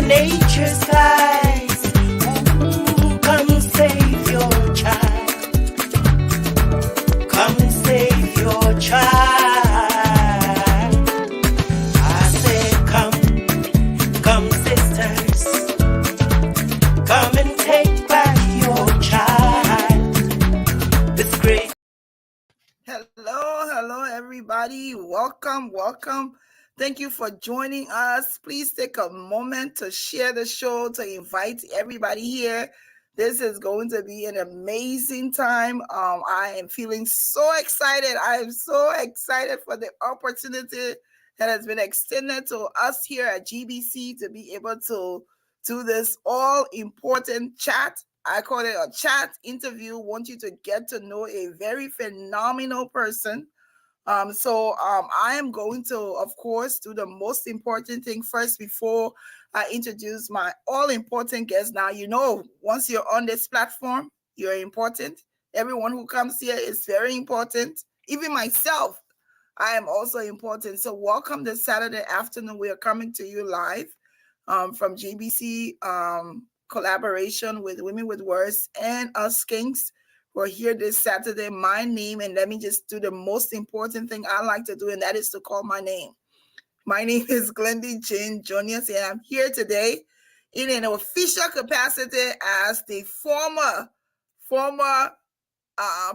nature skies. Ooh, come save your child. Come save your child. I said, come sisters. Come and take back your child. It's great. Hello, everybody. Welcome. Thank you for joining us. Please take a moment to share the show, to invite everybody here. This is going to be an amazing time. I am feeling so excited. I am so excited for the opportunity that has been extended to us here at GBC to be able to do this all important chat. I call it a chat interview. Want you to get to know a very phenomenal person. I am going to, of course, do the most important thing first before I introduce my all-important guest. Now, once you're on this platform, you're important. Everyone who comes here is very important. Even myself, I am also important. So welcome this Saturday afternoon. We are coming to you live from GBC collaboration with Women with Words and Us Kings. We're here this Saturday. My name, and let me just do the most important thing I like to do, and that is to call my name. My name is Glendy Jane Junius, and I'm here today in an official capacity as the former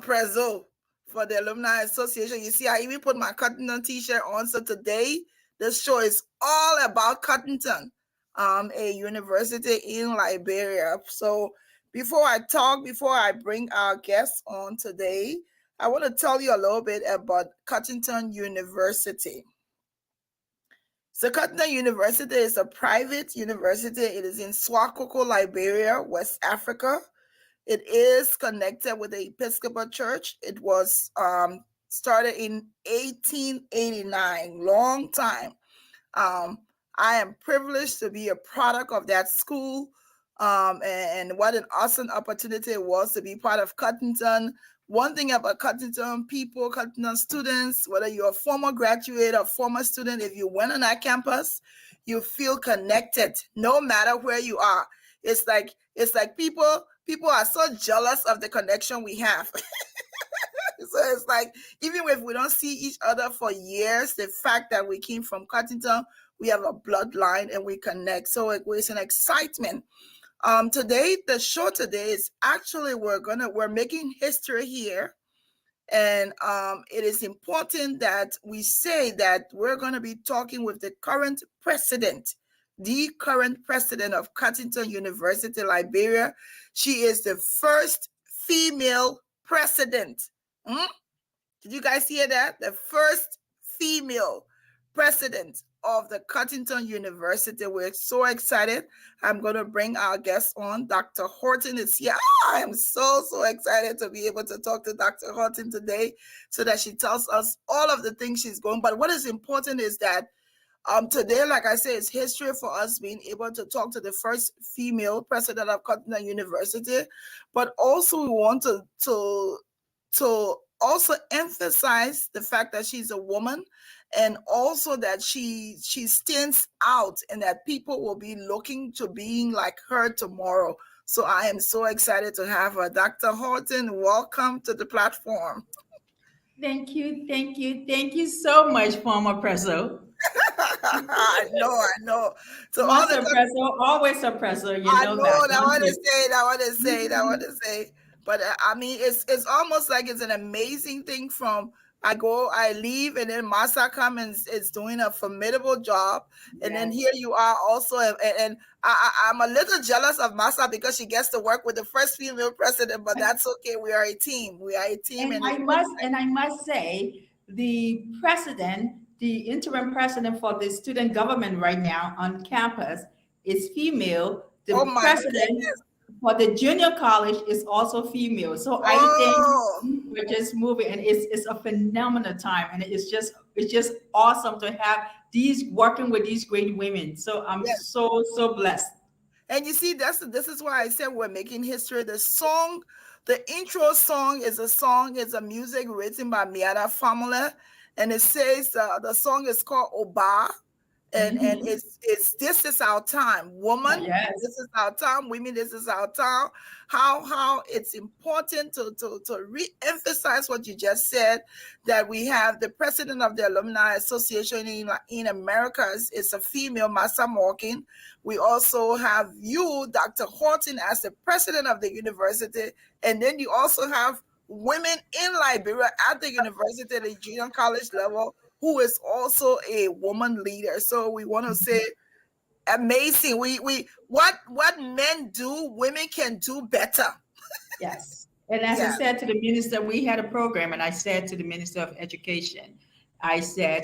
preso for the Alumni Association. You see, I even put my Cuttington t-shirt on. So today, this show is all about Cuttington, a university in Liberia. So before I bring our guests on today, I want to tell you a little bit about Cuttington University. So Cuttington University is a private university. It is in Swakoko, Liberia, West Africa. It is connected with the Episcopal Church. It was started in 1889, long time. I am privileged to be a product of that school. And what an awesome opportunity it was to be part of Cuttington. One thing about Cuttington people, Cuttington students, whether you're a former graduate or former student, if you went on that campus, you feel connected no matter where you are. It's like people are so jealous of the connection we have. So it's like, even if we don't see each other for years, the fact that we came from Cuttington, we have a bloodline and we connect. So it's an excitement. Today, the show today is actually, we're making history here. And it is important that we say that we're going to be talking with the current president of Cuttington University, Liberia. She is the first female president. Did you guys hear that? The first female president of the Cuttington University. We're so excited. I'm going to bring our guest on. Dr. Horton is here. I am so excited to be able to talk to Dr. Horton today so that she tells us all of the things she's going. But what is important is that today, like I said, it's history for us being able to talk to the first female president of Cuttington University. But also we want to also emphasize the fact that she's a woman, and also that she stands out and that people will be looking to being like her tomorrow. So I am so excited to have her. Dr. Horton, welcome to the platform. Thank you so much, former preso. I know. So once a preso, always a preso. I know that. I want to say. But I mean, it's almost like it's an amazing thing. From I leave, and then Masa comes and is doing a formidable job. And then here you are also. And I'm a little jealous of Masa because she gets to work with the first female president, but that's okay. We are a team. And I must say, the interim president for the student government right now on campus is female. The president for the junior college is also female. So I think we're just moving, and it's a phenomenal time, and it's just awesome to have working with these great women. So I'm so blessed. And you see, this is why I said we're making history. The intro song is a music written by Miata Family, and it says the song is called Oba. and it's this is our time, woman. Yes. This is our time, women. This is our time. How it's important to re-emphasize what you just said, that we have the president of the Alumni Association in America is a female, Massa Morgan. We also have you, Dr. Horton, as the president of the university, and then you also have women in Liberia at the university, the junior college level, who is also a woman leader. So we want to say amazing. We what men do, women can do better. Yes. And as I said to the minister, we had a program, and I said to the Minister of Education, I said,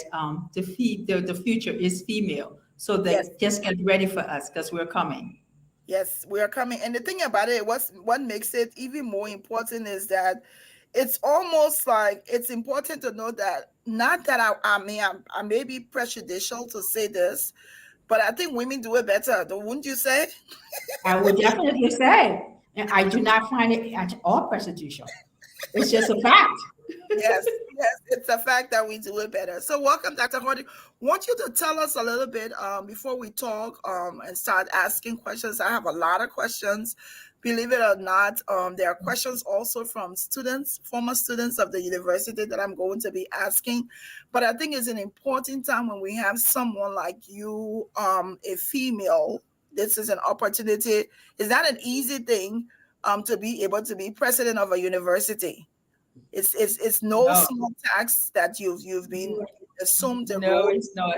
the future is female. So that just get ready for us, because we're coming. Yes, we are coming. And the thing about it, what makes it even more important is that it's almost like it's important to know that, not that I may be prejudicial to say this, but I think women do it better, wouldn't you say? I would definitely say, and I do not find it at all prejudicial. It's just a fact. Yes, it's a fact that we do it better. So welcome, Dr. Horton. Want you to tell us a little bit before we talk and start asking questions. I have a lot of questions. Believe it or not, there are questions also from students, former students of the university, that I'm going to be asking. But I think it's an important time when we have someone like you, a female. This is an opportunity. It's not an easy thing to be able to be president of a university. It's no small task that you've been assumed the role. No, it's not.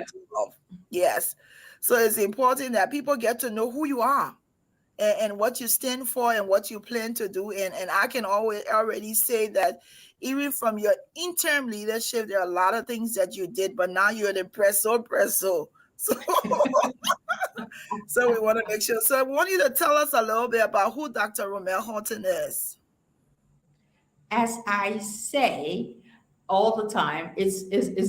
Yes. So it's important that people get to know who you are and what you stand for and what you plan to do. And I can already say that even from your interim leadership, there are a lot of things that you did, but now you're the presso. So, so we want to make sure. So I want you to tell us a little bit about who Dr. Romelle Horton is. As I say all the time, it's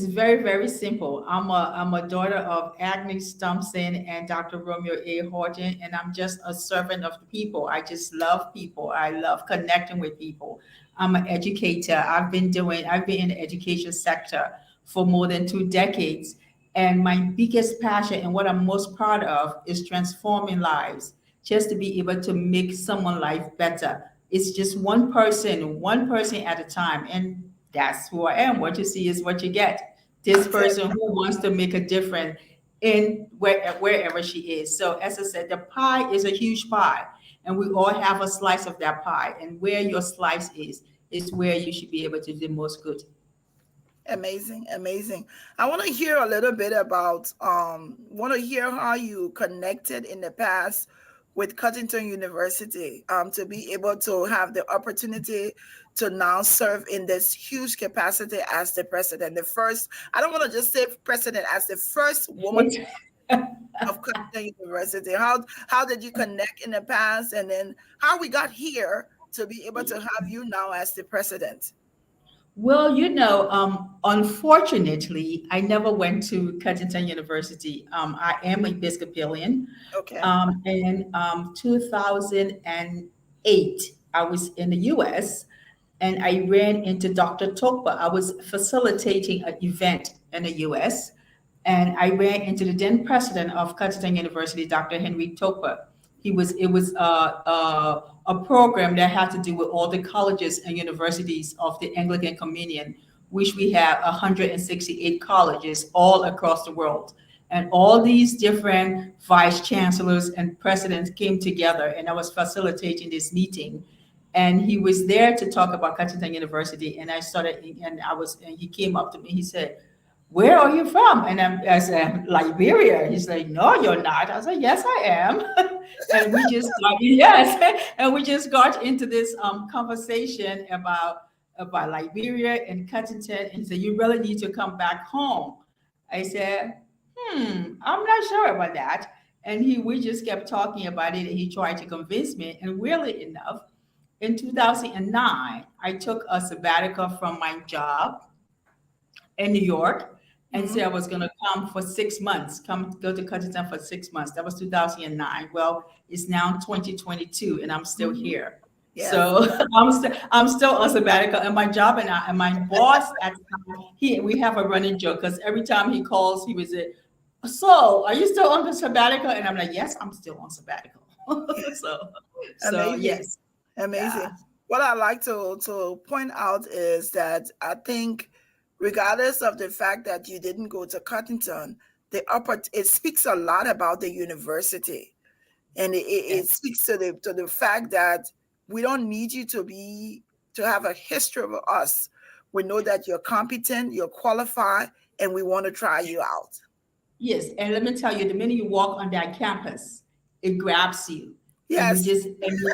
very, very simple. I'm a daughter of Agnes Thompson and Dr. Romelle A. Horton, and I'm just a servant of the people. I just love people. I love connecting with people. I'm an educator. I've been in the education sector for more than 2 decades. And my biggest passion and what I'm most proud of is transforming lives, just to be able to make someone's life better. It's just one person at a time. And that's who I am. What you see is what you get. This person who wants to make a difference in wherever she is. So as I said, the pie is a huge pie, and we all have a slice of that pie. And where your slice is where you should be able to do the most good. Amazing. I want to hear a little bit about, want to hear how you connected in the past with Cuttington University to be able to have the opportunity to now serve in this huge capacity as the president. The first, I don't want to just say president, as the first woman of Cuttington University. How did you connect in the past, and then how we got here to be able to have you now as the president? Well, unfortunately, I never went to Cuttington University. I am Episcopalian. Okay. In 2008, I was in the U.S. and I ran into Dr. Tokpa. I was facilitating an event in the U.S. and I ran into the then president of Cuttington University, Dr. Henry Tokpa. It was a program that had to do with all the colleges and universities of the Anglican Communion, which we have 168 colleges all across the world. And all these different vice chancellors and presidents came together, and I was facilitating this meeting. And he was there to talk about Cuttington University. And he came up to me, he said, "Where are you from?" And I said, "Liberia." He's like, "No, you're not." I said, "Yes, I am." And we just got into this conversation about Liberia and Cuttington, and he said, "You really need to come back home." I said, I'm not sure about that. And we just kept talking about it, and he tried to convince me. And weirdly enough, in 2009, I took a sabbatical from my job in New York and said I was going to come for 6 months, go to Cuttington for 6 months. That was 2009. Well, it's now 2022 and I'm still here. Yes. So I'm still on sabbatical, and my job and my boss at the time, we have a running joke, because every time he calls, he was So, are you still on the sabbatical? And I'm like, yes, I'm still on sabbatical. so, so Amazing. yes, Amazing. yeah, What I like to point out is that I think, regardless of the fact that you didn't go to Cuttington, it speaks a lot about the university, and it yes, speaks to the fact that we don't need you to have a history of us. We know that you're competent, you're qualified, and we want to try you out. yes. And let me tell you, the minute you walk on that campus, it grabs you, and Yes, you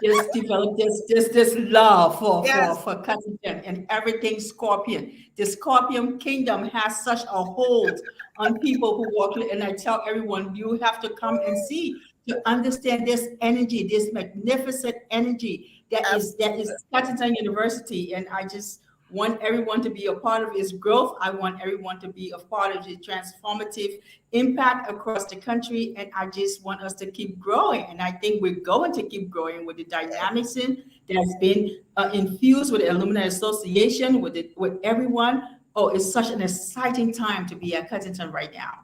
just develop this love yes, for Cuttington and everything Scorpion. The Scorpion Kingdom has such a hold on people who walk in, and I tell everyone, you have to come and see to understand this energy, this magnificent energy that absolutely. is Cuttington University, and I just want everyone to be a part of its growth. I want everyone to be a part of the transformative impact across the country. And I just want us to keep growing. And I think we're going to keep growing with the dynamics that has been infused with the Alumni Association, with everyone. Oh, it's such an exciting time to be at Cuttington right now.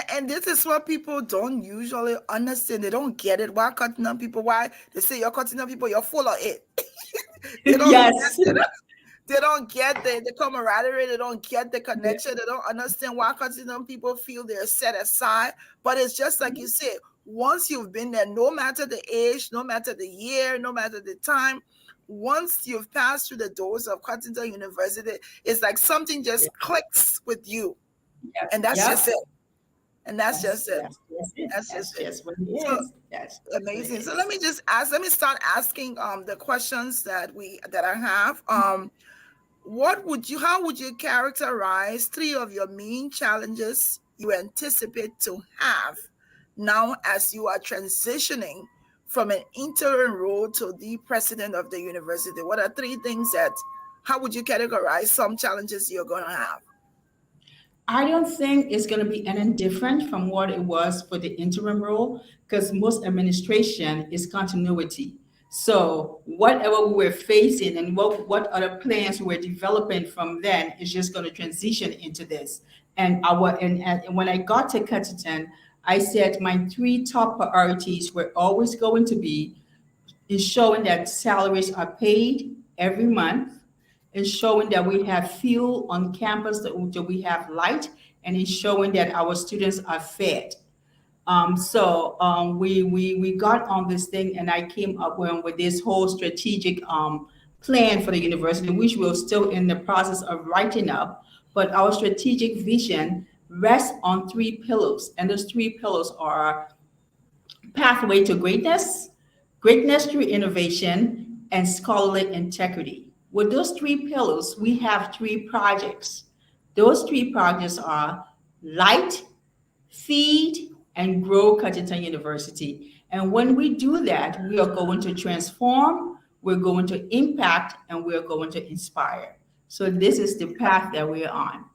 And this is what people don't usually understand. They don't get it. Why cutting on people? Why they say you're cutting on people? You're full of it. They don't Yes. get it. They don't get the camaraderie. They don't get the connection. They don't understand why cutting on people feel they're set aside. But it's just like you said. Once you've been there, no matter the age, no matter the year, no matter the time, once you've passed through the doors of Cuttington University, it's like something just clicks with you, Yep. and that's just Yep. it. And that's just it. That's it. That's That's just it. just what it So is. That's just what it amazing. So is. let me start asking the questions that I have. What would you how would you characterize three of your main challenges you anticipate to have now as you are transitioning from an interim role to the president of the university? What are three things that how would you categorize some challenges you're gonna have? I don't think it's going to be any different from what it was for the interim role because most administration is continuity. So whatever we were facing and what other plans we were developing from then is just going to transition into this. And when I got to Cuttington, I said my three top priorities were always going to be ensuring that salaries are paid every month, ensuring that we have fuel on campus, that we have light, and ensuring that our students are fed. We got on this thing, and I came up with this whole strategic plan for the university, which we're still in the process of writing up. But our strategic vision rests on three pillars, and those three pillars are pathway to greatness, greatness through innovation, and scholarly integrity. With those three pillars, we have three projects. Those three projects are Light, Feed, and Grow Cuttington University. And when we do that, we are going to transform, we're going to impact, and we're going to inspire. So this is the path that we're on.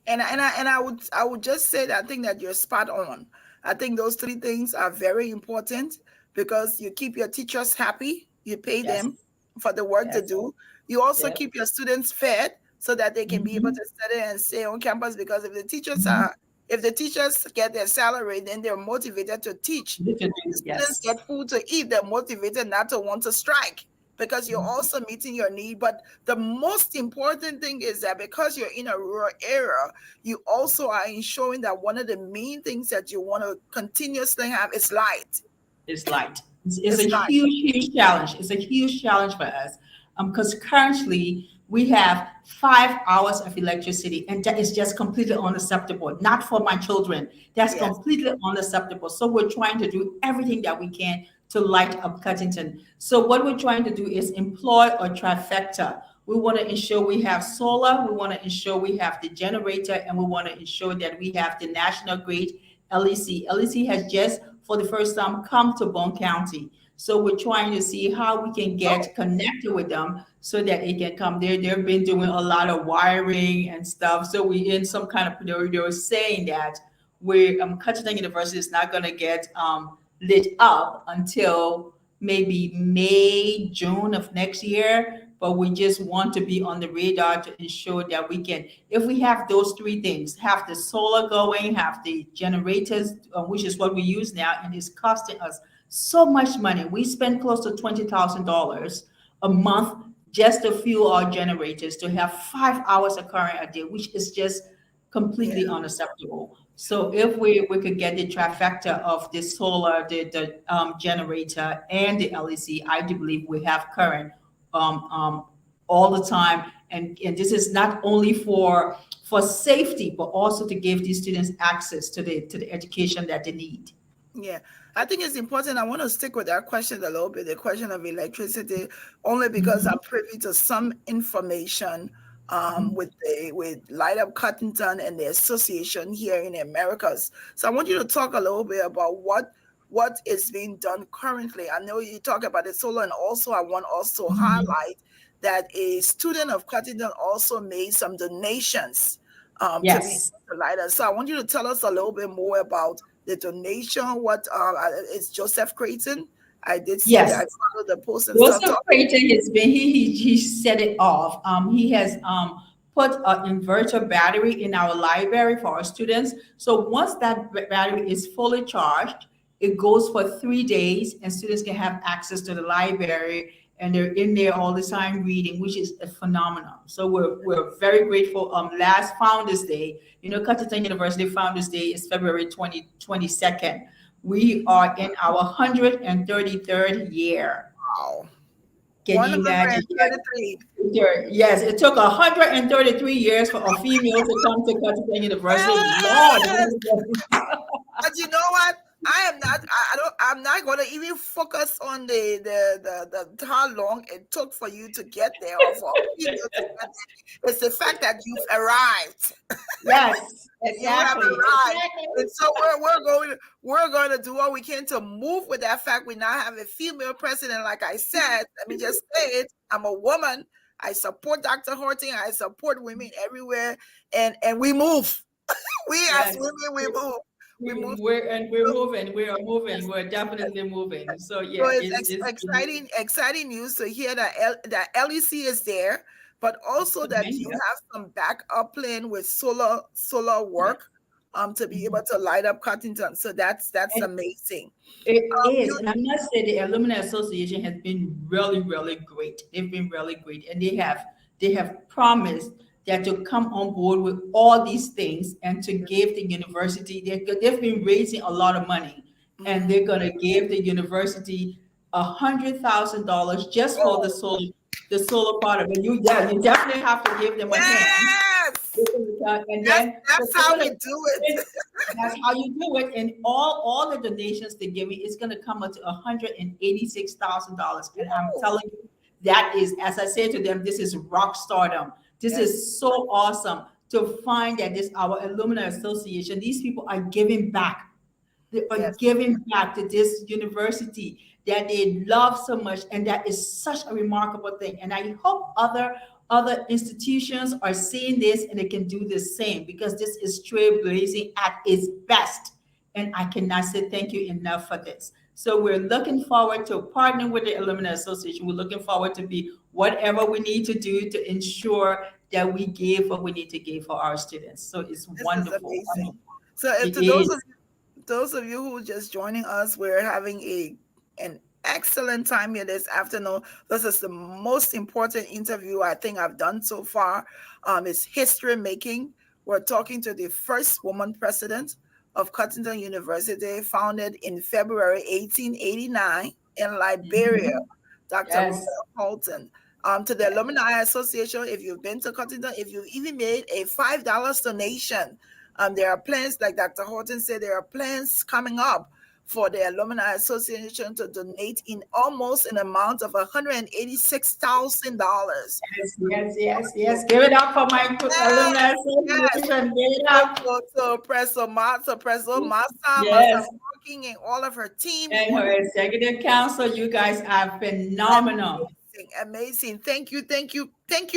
And I would just say that I think that you're spot on. I think those three things are very important because you keep your teachers happy, you pay Yes, them for the work to yes, do. You also yes. keep your students fed so that they can be able Mhm, to study and stay on campus because mhm. if the teachers get their salary, then they're motivated to teach. The Literally, students yes. get food to eat, they're motivated not to want to strike because you're Mhm. also meeting your need. But the most important thing is that because you're in a rural area, you also are ensuring that one of the main things that you want to continuously have is light. It's light. It's a It's light. huge challenge. It's a huge challenge for us because currently we have 5 hours of electricity, and that is just completely unacceptable. Not for my children. That's Yes. completely unacceptable. So we're trying to do everything that we can to light up Cuttington. So what we're trying to do is employ a trifecta. We want to ensure we have solar, we want to ensure we have the generator, and we want to ensure that we have the national grid LEC. LEC has just, for the first time, come to Bone County. So we're trying to see how we can Oh, get connected with them so that it can come there. They've been doing a lot of wiring and stuff. So we in some kind of, they were saying that we're Cuttington University is not going to get lit up until maybe May, June of next year. but we just want to be on the radar to ensure that we can, if we have those three things, have the solar going, have the generators, which is what we use now, and it's costing us so much money. We spend close to $20,000 a month just to fuel our generators to have 5 hours of current a day, which is just completely unacceptable. So if we could get the trifecta of the solar, the generator, and the LEC, I do believe we have current all the time. And this is not only for safety, but also to give these students access to the education that they need. Yeah, I think it's important. I want to stick with that question a little bit, the question of electricity, only because I'm privy to some information with Light Up Cuttington and the association here in the Americas. So I want you to talk a little bit about what is being done currently. I know you talk about the solar, and also I want also highlight that a student of Cuttington also made some donations to be to Light Up. So I want you to tell us a little bit more about the donation. What is Joseph Creighton? I did see that. I followed the post and Joseph stuff. Creighton has been he set it off. He has put an inverter battery in our library for our students. So once that battery is fully charged, it goes for 3 days, and students can have access to the library, and they're in there all the time reading, which is phenomenal. So we're very grateful. Last Founders Day, Cuttington University Founders Day is February 22nd. We are in our 133rd year. Wow. Can you imagine? Yes, it took 133 years for a female to come to Cuttington University. But you know what? I'm not going to even focus on the how long it took for you to get there, or for people to get there. It's the fact that you've arrived. Yes, exactly. You have arrived. And so we're going to do what we can to move with that fact. We now have a female president. Like I said, let me just say it. I'm a woman. I support Dr. Horton. I support women everywhere, and we move. As women, we move. We're moving. We're definitely moving. So yeah, it's exciting news to hear that LEC is there, but also that you have some backup plan with solar work to be able to light up Cuttington. So that's amazing. It is, and I must say the Alumni Association has been really, really great. They've been really great, and they have promised that to come on board with all these things and to give the university, they've been raising a lot of money, and they're going to give the university $100,000 just for the solar part of it. You definitely have to give them a hand. And that's how we do it. That's how you do it. And all the donations they give me is going to come up to $186,000. And I'm telling you, that is, as I say to them, this is rock stardom. This is so awesome to find that our Alumni Association, these people are giving back. They are giving back to this university that they love so much. And that is such a remarkable thing. And I hope other institutions are seeing this and they can do the same, because this is trailblazing at its best. And I cannot say thank you enough for this. So we're looking forward to partnering with the Alumni Association. We're looking forward to be whatever we need to do to ensure that we give what we need to give for our students. So it's wonderful. So to those of you who are just joining us, we're having an excellent time here this afternoon. This is the most important interview I think I've done so far. It's history making. We're talking to the first woman president of Cuttington University, founded in February 1889 in Liberia, Dr. Romelle Horton. To the Alumni Association, if you've been to Cuttington, if you've even made a $5 donation, there are plans, like Dr. Horton said, there are plans coming up for the Alumni Association to donate in almost an amount of $186,000. Yes. Give it up for my Alumni Association. Give it up. So Presso Masa working and all of her team. And her executive council, you guys are phenomenal. Amazing. Thank you,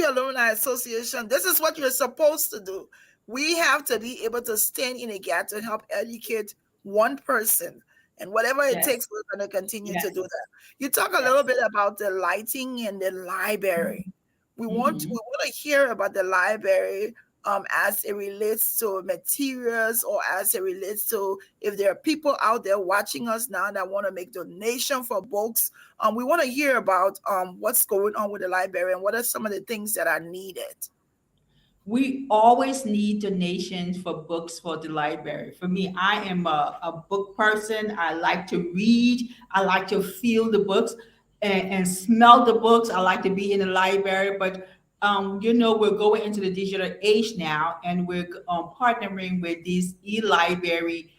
Alumni Association. This is what you're supposed to do. We have to be able to stand in a gap to help educate one person. And whatever it takes, we're going to continue to do that. You talk a little bit about the lighting in the library. We want to hear about the library as it relates to materials, or as it relates to, if there are people out there watching us now that want to make donation for books. We want to hear about what's going on with the library and what are some of the things that are needed. We always need donations for books for the library. For me, I am a book person. I like to read. I like to feel the books and smell the books. I like to be in the library. But we're going into the digital age now, and we're partnering with these e-library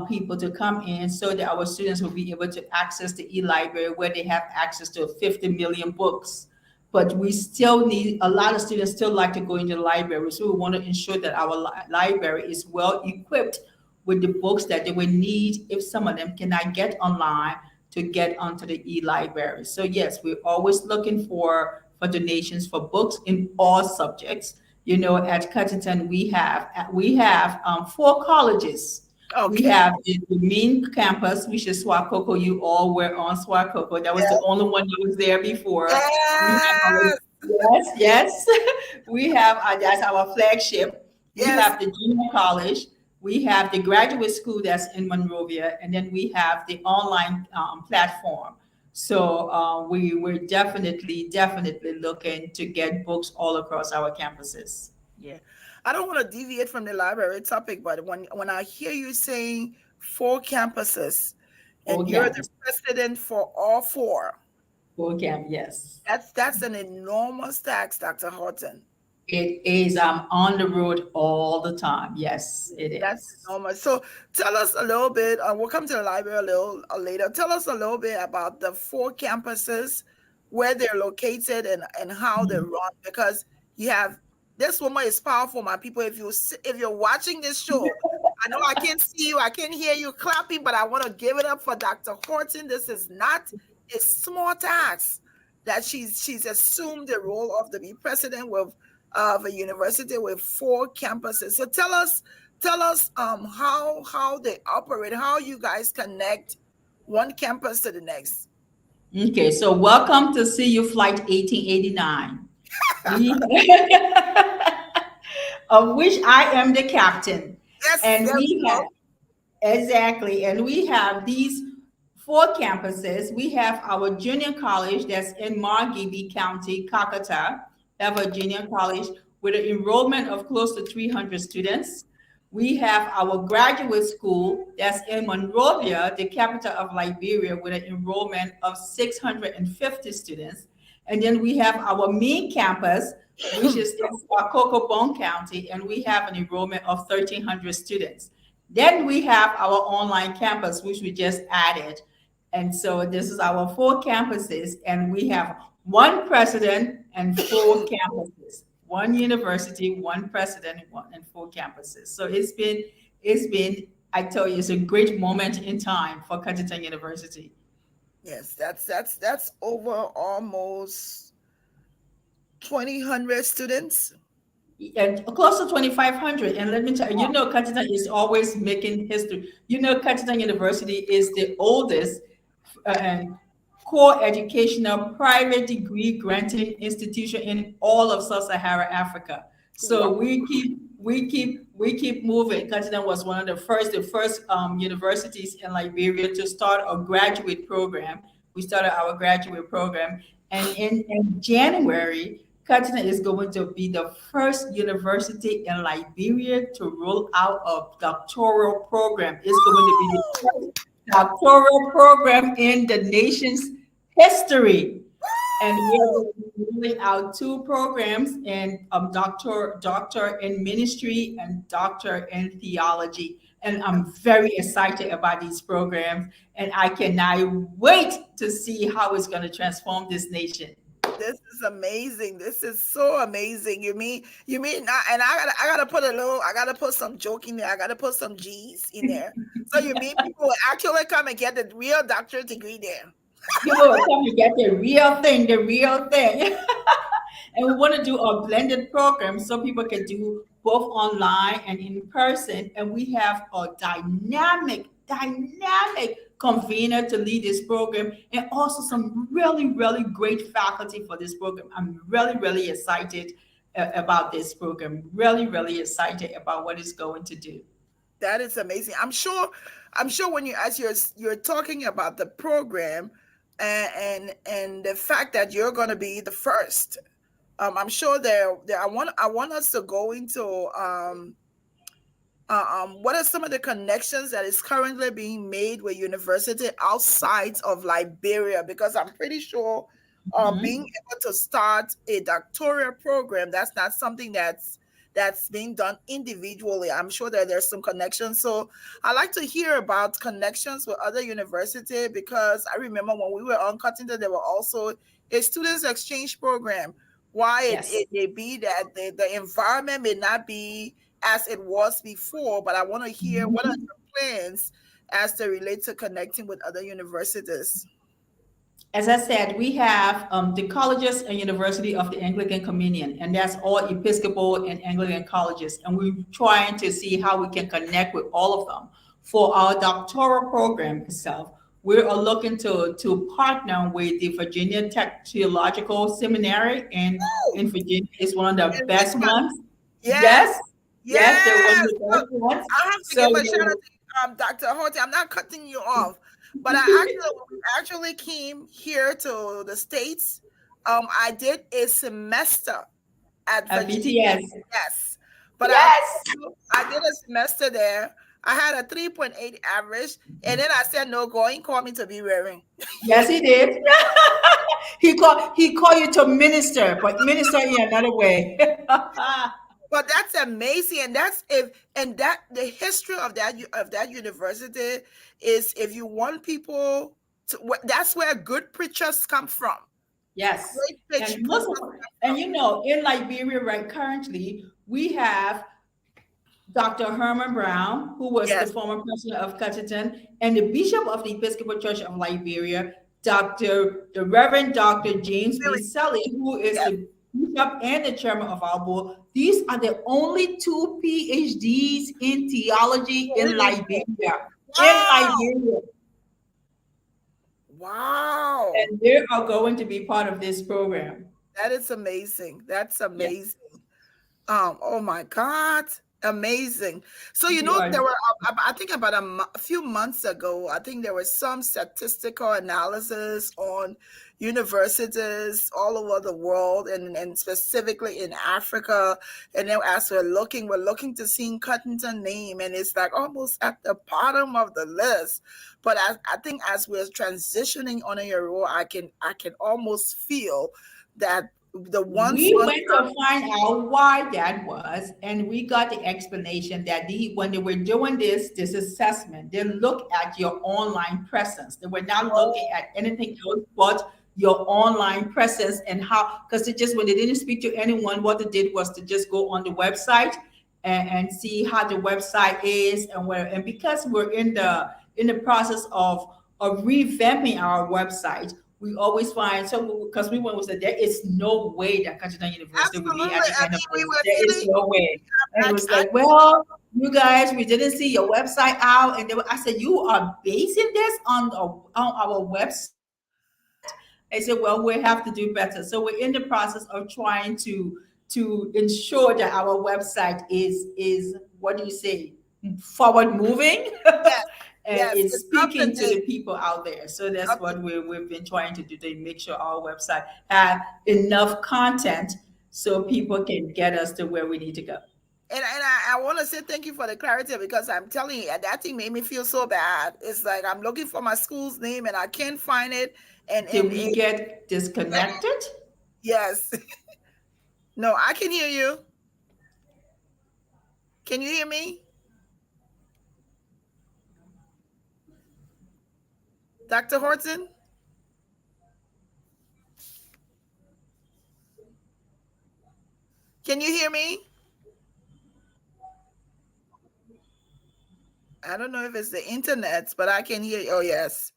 people to come in so that our students will be able to access the e-library, where they have access to 50 million books. But we still need, a lot of students still like to go into the library. So we want to ensure that our library is well equipped with the books that they will need, if some of them cannot get online, to get onto the e-library. So yes, we're always looking for donations for books in all subjects. At Cuttington, we have 4 colleges. Okay. We have the main campus, which is Swakoko. You all were on Swakoko. That was the only one that was there before. Yes. Yes. We have that's our flagship. We Yes. have the junior college. We have the graduate school that's in Monrovia, and then we have the online platform. So we're definitely looking to get books all across our campuses. Yeah. I don't want to deviate from the library topic, but when I hear you saying 4 campuses and Full you're the campus, president for all 4, full camp, yes. that's an enormous tax, Dr. Horton. It is. I'm on the road all the time. Yes, it That's is. enormous. So tell us a little bit. We'll come to the library a little later. Tell us a little bit about the 4 campuses, where they're located, and how they Mhm. run. Because you have, this woman is powerful, my people. If you're watching this show, I know I can't see you, I can't hear you clapping, but I want to give it up for Dr. Horton. This is not a small task that she's assumed the role of the be president of a university with 4 campuses. So tell us how they operate, how you guys connect one campus to the next. Okay, so welcome to CU Flight 1889. We, of which I am the captain, Yes, and there we we go. have exactly, and we have these 4 campuses. We have our junior college that's in Margibi County, Kakata. We have a junior college with an enrollment of close to 300 students. We have our graduate school that's in Monrovia, the capital of Liberia, with an enrollment of 650 students. And then we have our main campus, which is in Swakoko County, and we have an enrollment of 1,300 students. Then we have our online campus, which we just added. And so this is our 4 campuses, and we have one president and 4 campuses, one university, one president, and 4 campuses. So it's been, I tell you, it's a great moment in time for Cuttington University. Yes, that's over almost 2,000 students. And close to 2,500. And let me tell you, Cuttington is always making history. Cuttington University is the oldest and core educational private degree granting institution in all of sub-Saharan Africa. So Wow. we keep moving. Cuttington was one of the first universities in Liberia to start a graduate program. We started our graduate program, and in January, Cuttington is going to be the first university in Liberia to roll out a doctoral program. It's going to be the first doctoral program in the nation's history. And we are going to be rolling out 2 programs in doctor in ministry and doctor in theology. And I'm very excited about these programs, and I cannot wait to see how it's going to transform this nation. This is amazing. This is so amazing. You mean and I gotta put some joke in there. I gotta put some G's in there. So you mean people will actually come and get the real doctorate degree there? People will come to get the real thing, the real thing. And we want to do a blended program so people can do both online and in person. And we have a dynamic convener to lead this program, and also some really, really great faculty for this program. I'm really, really excited about this program. Really, really excited about what it's going to do. That is amazing. I'm sure when you as you're talking about the program and the fact that you're going to be the first. I'm sure there I want us to go into what are some of the connections that is currently being made with university outside of Liberia? Because I'm pretty sure being able to start a doctoral program, that's not something that's being done individually. I'm sure that there's some connections. So I like to hear about connections with other university, because I remember when we were on Cuttington, there were also a students exchange program. Why Yes. it may be that the environment may not be as it was before, but I want to hear what are your plans as they relate to connecting with other universities. As I said, we have the colleges and University of the Anglican Communion, and that's all Episcopal and Anglican colleges. And we're trying to see how we can connect with all of them. For our doctoral program itself, we are looking to partner with the Virginia Tech Theological Seminary, and Oh, in Virginia is one of the in best Richmond. ones. Yes, Yes, yes, they're one of yes. the Look, best ones. I have to So give a shout out to Dr. Horton. I'm not cutting you off, but when we actually came here to the States, I did a semester at at Virginia. BTS. Yes, but Yes. I did a semester there. I had a 3.8 average, and then I said no. Going called me to be wearing. Yes, he did. He called you to minister, but minister in another way. But that's amazing, and that's if and that the history of that university is, if you want people to, that's where good preachers come from. Yes, Great and preachers most of, come and from. in Liberia, right, currently we have Dr. Herman Brown, who was the Yes, former president of Cuttington, and the bishop of the Episcopal Church of Liberia, the Reverend Dr. James B. really. Selly, who is Yes, the bishop and the chairman of our board. These are the only two PhDs in theology in really. Liberia. In Wow, Liberia. wow, And they are going to be part of this program. that is amazing. That's Yes, amazing. Oh my God, amazing. So we are. there were I think about a few months ago, I think there was some statistical analysis on universities all over the world, and specifically in Africa. And then as we're looking to see Cuttington name, and it's like almost at the bottom of the list. But I think as we're transitioning on your role, I can almost feel that the ones We on went to find out why that was, and we got the explanation that when they were doing this assessment, they look at your online presence. They were not looking at anything else but your online presence, and how, because it just, when they didn't speak to anyone, what they did was to just go on the website and see how the website is, and where, and because we're in the process of revamping our website, we always find, so because we went, was that there is no way that Cuttington University will be absolutely. at the I end of mean, we this. were There is feeling. no way. And it was I like, well, you guys, we didn't see your website out, and I said, you are basing this on our website. I said, well, we have to do better. So we're in the process of trying to ensure that our website is what do you say, forward moving, yes, and yes, it's it's up to speaking to date. the people out there. So that's Up to, what we've been trying to do, to make sure our website have enough content so people can get us to where we need to go. and I want to say thank you for the clarity, because I'm telling you, that thing made me feel so bad. It's like I'm looking for my school's name and I can't find it. Did And we get disconnected? yes, no, I can hear you. Can you hear me, Dr. Horton? Can you hear me? I don't know if it's the internet, but I can hear you. Oh, yes.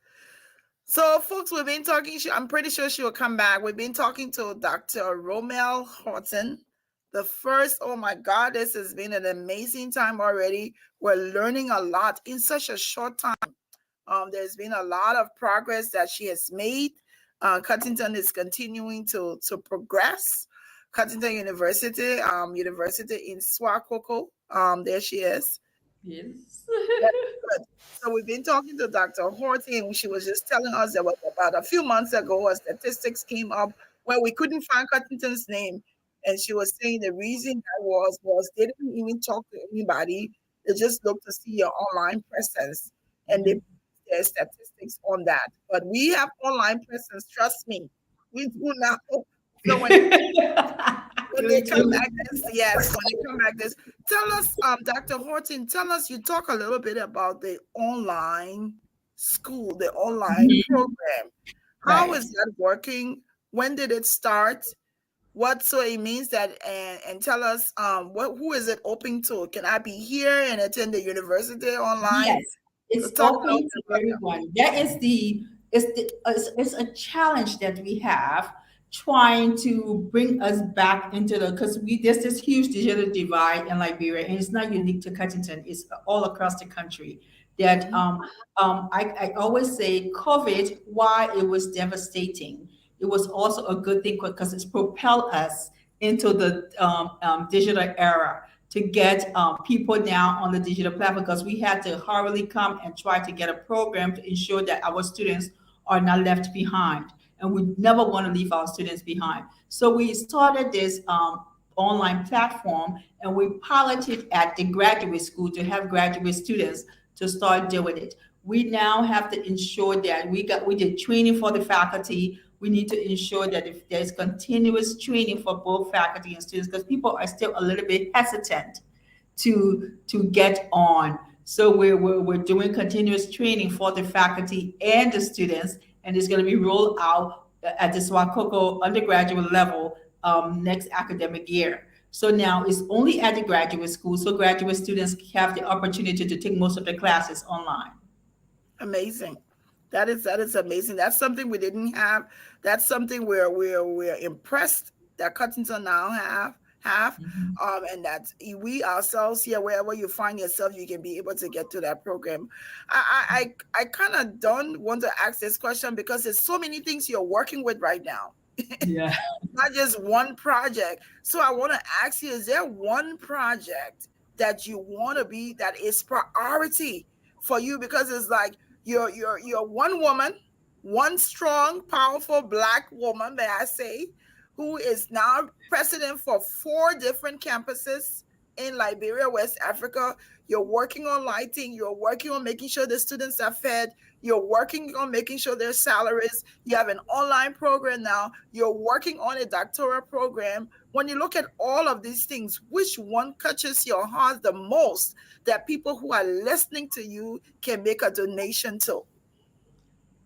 So, folks, we've been talking. I'm pretty sure she will come back. We've been talking to Dr. Romelle Horton. The first, oh my God, this has been an amazing time already. We're learning a lot in such a short time. There's been a lot of progress that she has made. Cuttington is continuing to progress. Cuttington University, University in Swakoko. There she is. Yes. That's good. So we've been talking to Dr. Horton. She was just telling us that was about a few months ago, a statistics came up where we couldn't find Cuttington's name. And she was saying the reason that was they didn't even talk to anybody. They just looked to see your online presence and they put their statistics on that. But we have online presence, trust me. We do now. So when they come back this, yes, when they come back this, tell us, Dr. Horton, tell us, you talk a little bit about the online school, the online program. How Right. is that working? When did it start? What so it means that and tell us what who is it open to? Can I be here and attend the university online? Yes, So it's talk a little open bit to about everyone. That is it's a challenge that we have trying to bring us back into the because there's this huge digital divide in Liberia, and it's not unique to Cuttington. It's all across the country. That that. I always say COVID, why it was devastating, it was also a good thing because it's propelled us into the digital era to get people now on the digital platform because we had to hurriedly come and try to get a program to ensure that our students are not left behind. And we never want to leave our students behind. So we started this online platform and we piloted at the graduate school to have graduate students to start doing it. We now have to ensure that we did training for the faculty. We need to ensure that if there's continuous training for both faculty and students, because people are still a little bit hesitant to get on. So we're doing continuous training for the faculty and the students, and it's going to be rolled out at the Swakoko undergraduate level next academic year. So now it's only at the graduate school, so graduate students have the opportunity to take most of the classes online. Amazing. That is amazing. That's something we didn't have. That's something where we're impressed that Cuttington now have and that we ourselves here, wherever you find yourself, you can be able to get to that program. I kind of don't want to ask this question because there's so many things you're working with right now. Yeah. Not just one project. So I want to ask you, is there one project that you want to be that is priority for you? Because it's like you're one woman, one strong, powerful Black woman, may I say, who is now president for 4 different campuses in Liberia, West Africa. You're working on lighting, you're working on making sure the students are fed, you're working on making sure their salaries, you have an online program now, you're working on a doctoral program. When you look at all of these things, which one touches your heart the most that people who are listening to you can make a donation to?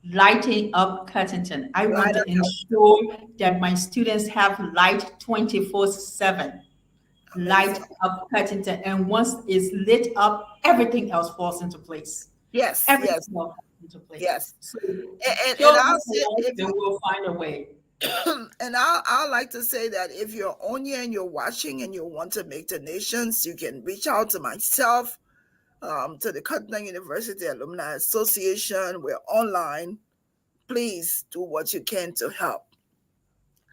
Lighting up Cuttington. I want Right to up. ensure that my students have light 24/7. Light Amazing. up Cuttington. And once it's lit up, everything else falls into place. Yes, Everything yes, else falls into place. yes. So And show I'll us the say light, if then we'll find a way. and I'll like to say that if you're on here and you're watching and you want to make donations, you can reach out to myself, to the Cuttington University Alumni Association. We're online. Please do what you can to help.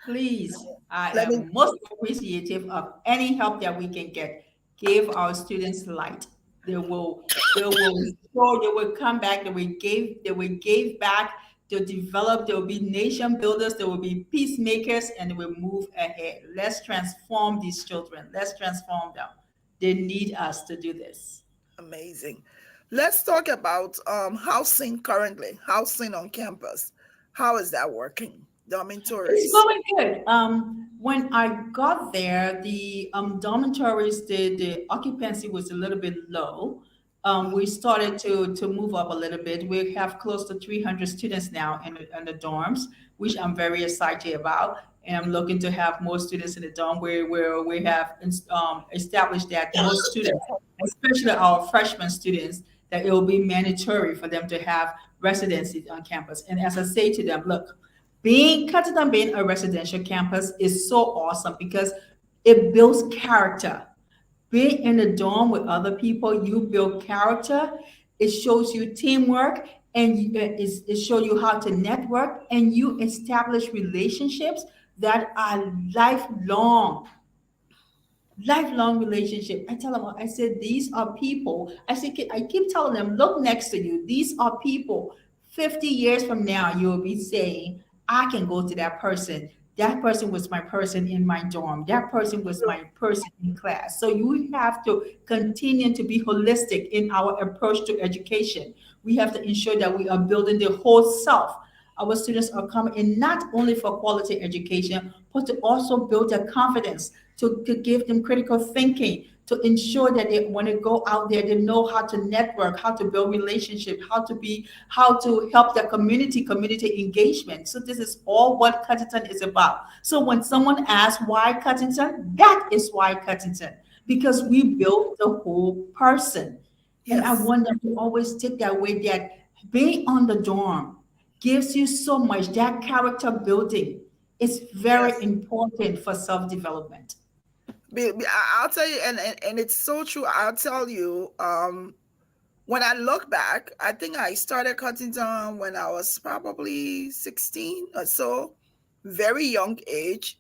Please, I Let me am most appreciative of any help that we can get. Give our students light. They will restore, they will come back, they will give back, they'll develop, there will be nation builders, there will be peacemakers, and they will move ahead. Let's transform these children. Let's transform them. They need us to do this. amazing. Let's talk about housing currently, housing on campus. How is that working? It's Dormitories. going good. When I got there, the dormitories, the occupancy was a little bit low. We started to move up a little bit. We have close to 300 students now in the dorms, which I'm very excited about. And I'm looking to have more students in the dorm where we have established that most students, especially our freshman students, that it will be mandatory for them to have residency on campus. And as I say to them, look, being Cuttington being a residential campus is so awesome because it builds character. Being in a dorm with other people, you build character. It shows you teamwork, and it show you how to network, and you establish relationships that are lifelong relationship. I tell them, I said, these are people. I keep telling them, look next to you. These are people. 50 years from now, you'll be saying, I can go to that person. That person was my person in my dorm. That person was my person in class. So you have to continue to be holistic in our approach to education. We have to ensure that we are building the whole self. Our students are coming in not only for quality education, but to also build their confidence, to give them critical thinking, to ensure that they, when they go out there, they know how to network, how to build relationship, how to help their community engagement. So this is all what Cuttington is about. So when someone asks why Cuttington, that is why Cuttington, because we build the whole person. And I Yes. want them to always take that way, that being on the dorm gives you so much. That character building is very Yes. important for self-development. I'll tell you, and it's so true. I'll tell you, when I look back, I think I started Cuttington when I was probably 16 or so, very young age.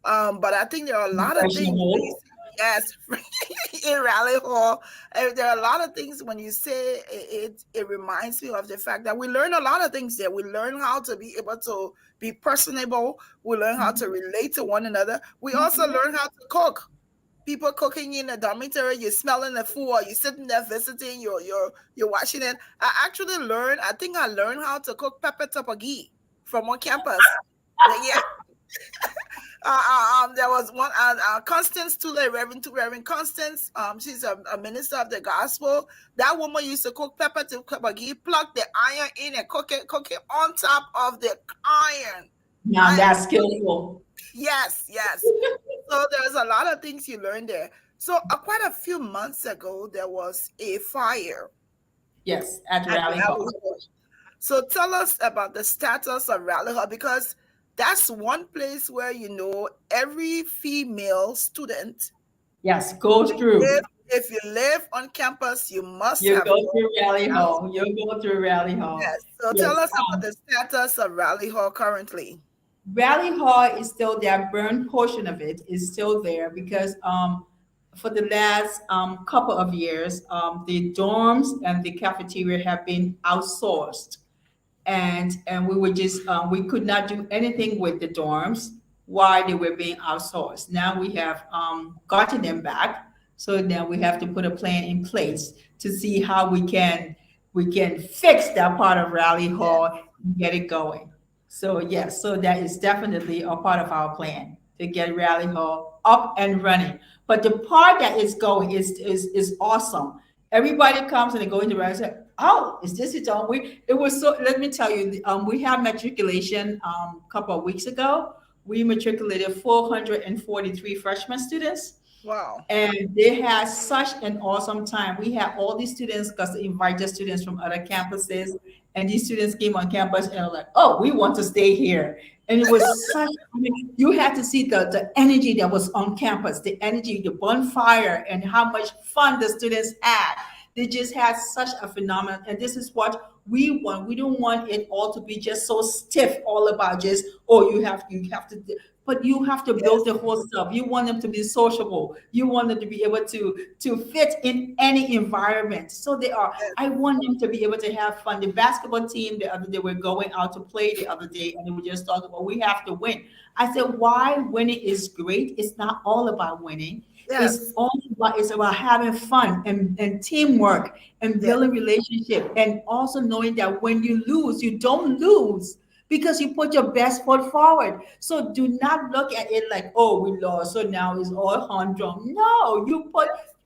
But I think there are a lot of things when you Impressionable. say yes in Rally Hall. There are a lot of things when you say it reminds me of the fact that we learn a lot of things there. We learn how to be able to be personable. We learn how to relate to one another. We also learn how to cook. People cooking in a dormitory, you're smelling the food, or you're sitting there visiting, you're watching it. I actually learned, I think I learned how to cook pepper topagi from on campus. Yeah. There was one, Constance Tule, Reverend Constance. She's a minister of the gospel. That woman used to cook pepper topagi, plug the iron in and cook it on top of the iron. Now that's skillful. Yes, yes. So there's a lot of things you learn there. So quite a few months ago, there was a fire Yes, at at Rally Rally Hall. Hall. So tell us about the status of Rally Hall, because that's one place where every female student, Yes, goes through. if you live on campus, you must You have go gone through to Rally Rally. Hall. You go through Rally Hall. Yes. So Yes. tell us about the status of Rally Hall currently. Rally Hall is still there. Burn portion of it is still there because for the last couple of years, the dorms and the cafeteria have been outsourced, and we were just we could not do anything with the dorms while they were being outsourced. Now we have gotten them back, so now we have to put a plan in place to see how we can fix that part of Rally Hall and get it going. So yes, so that is definitely a part of our plan to get Rally Hall up and running. But the part that is going is awesome. Everybody comes and they go into Rally and say, "Oh, is this it? It was so." Let me tell you, we had matriculation a couple of weeks ago. We matriculated 443 freshman students, Wow. and they had such an awesome time. We had all these students because they invited students from other campuses, and these students came on campus and were like, "Oh, we want to stay here." And it was such, I mean, you had to see the energy that was on campus, the energy, the bonfire, and how much fun the students had. They just had such a phenomenon. And this is what we want. We don't want it all to be just so stiff, all about just, oh, you have to, but you have to build the whole stuff. You want them to be sociable. You want them to be able to fit in any environment. So they are. I want them to be able to have fun. The basketball team the other day were going out to play the other day, and they were just talking about we have to win. I said, why winning is great. It's not all about winning. Yes. It's about having fun and teamwork and Yes. building relationship, and also knowing that when you lose, you don't lose because you put your best foot forward. So do not look at it like, oh, we lost, so now it's all humdrum. No,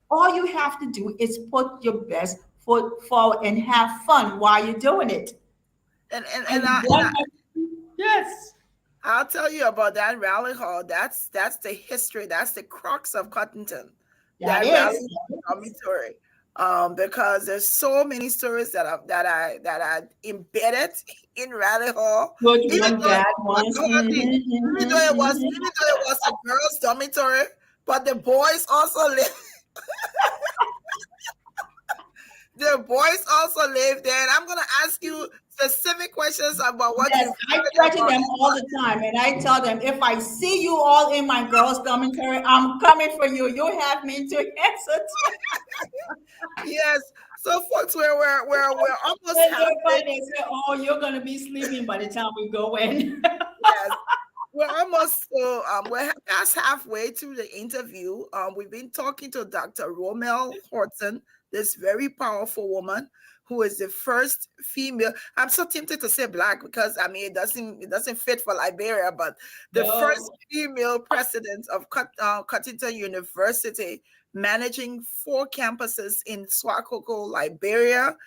all you have to do is put your best foot forward and have fun while you're doing it. And and I and I, and I want yes. I'll tell you about that Rally Hall. That's the history. That's the crux of Cuttington. That That Rally is. Hall dormitory. Because there's so many stories that are embedded in Rally Hall. Good Even one, though bad ones. even though it was a girls' dormitory, but the boys also live. The boys also live there, and I'm gonna ask you specific questions about what Yes, you've I heard threaten about. them all the time, and I tell them if I see you all in my girls' dormitory, I'm coming for you. You have me to answer to. Yes. So, folks, we're almost And halfway. everybody they say, "Oh, you're gonna be sleeping by the time we go in." Yes. We're almost we're past halfway through the interview. We've been talking to Dr. Romelle Horton, this very powerful woman who is the first female. I'm so tempted to say black because I mean it doesn't fit for Liberia, but the first No. female president of Cuttington University, managing 4 campuses in Swakoko, Liberia.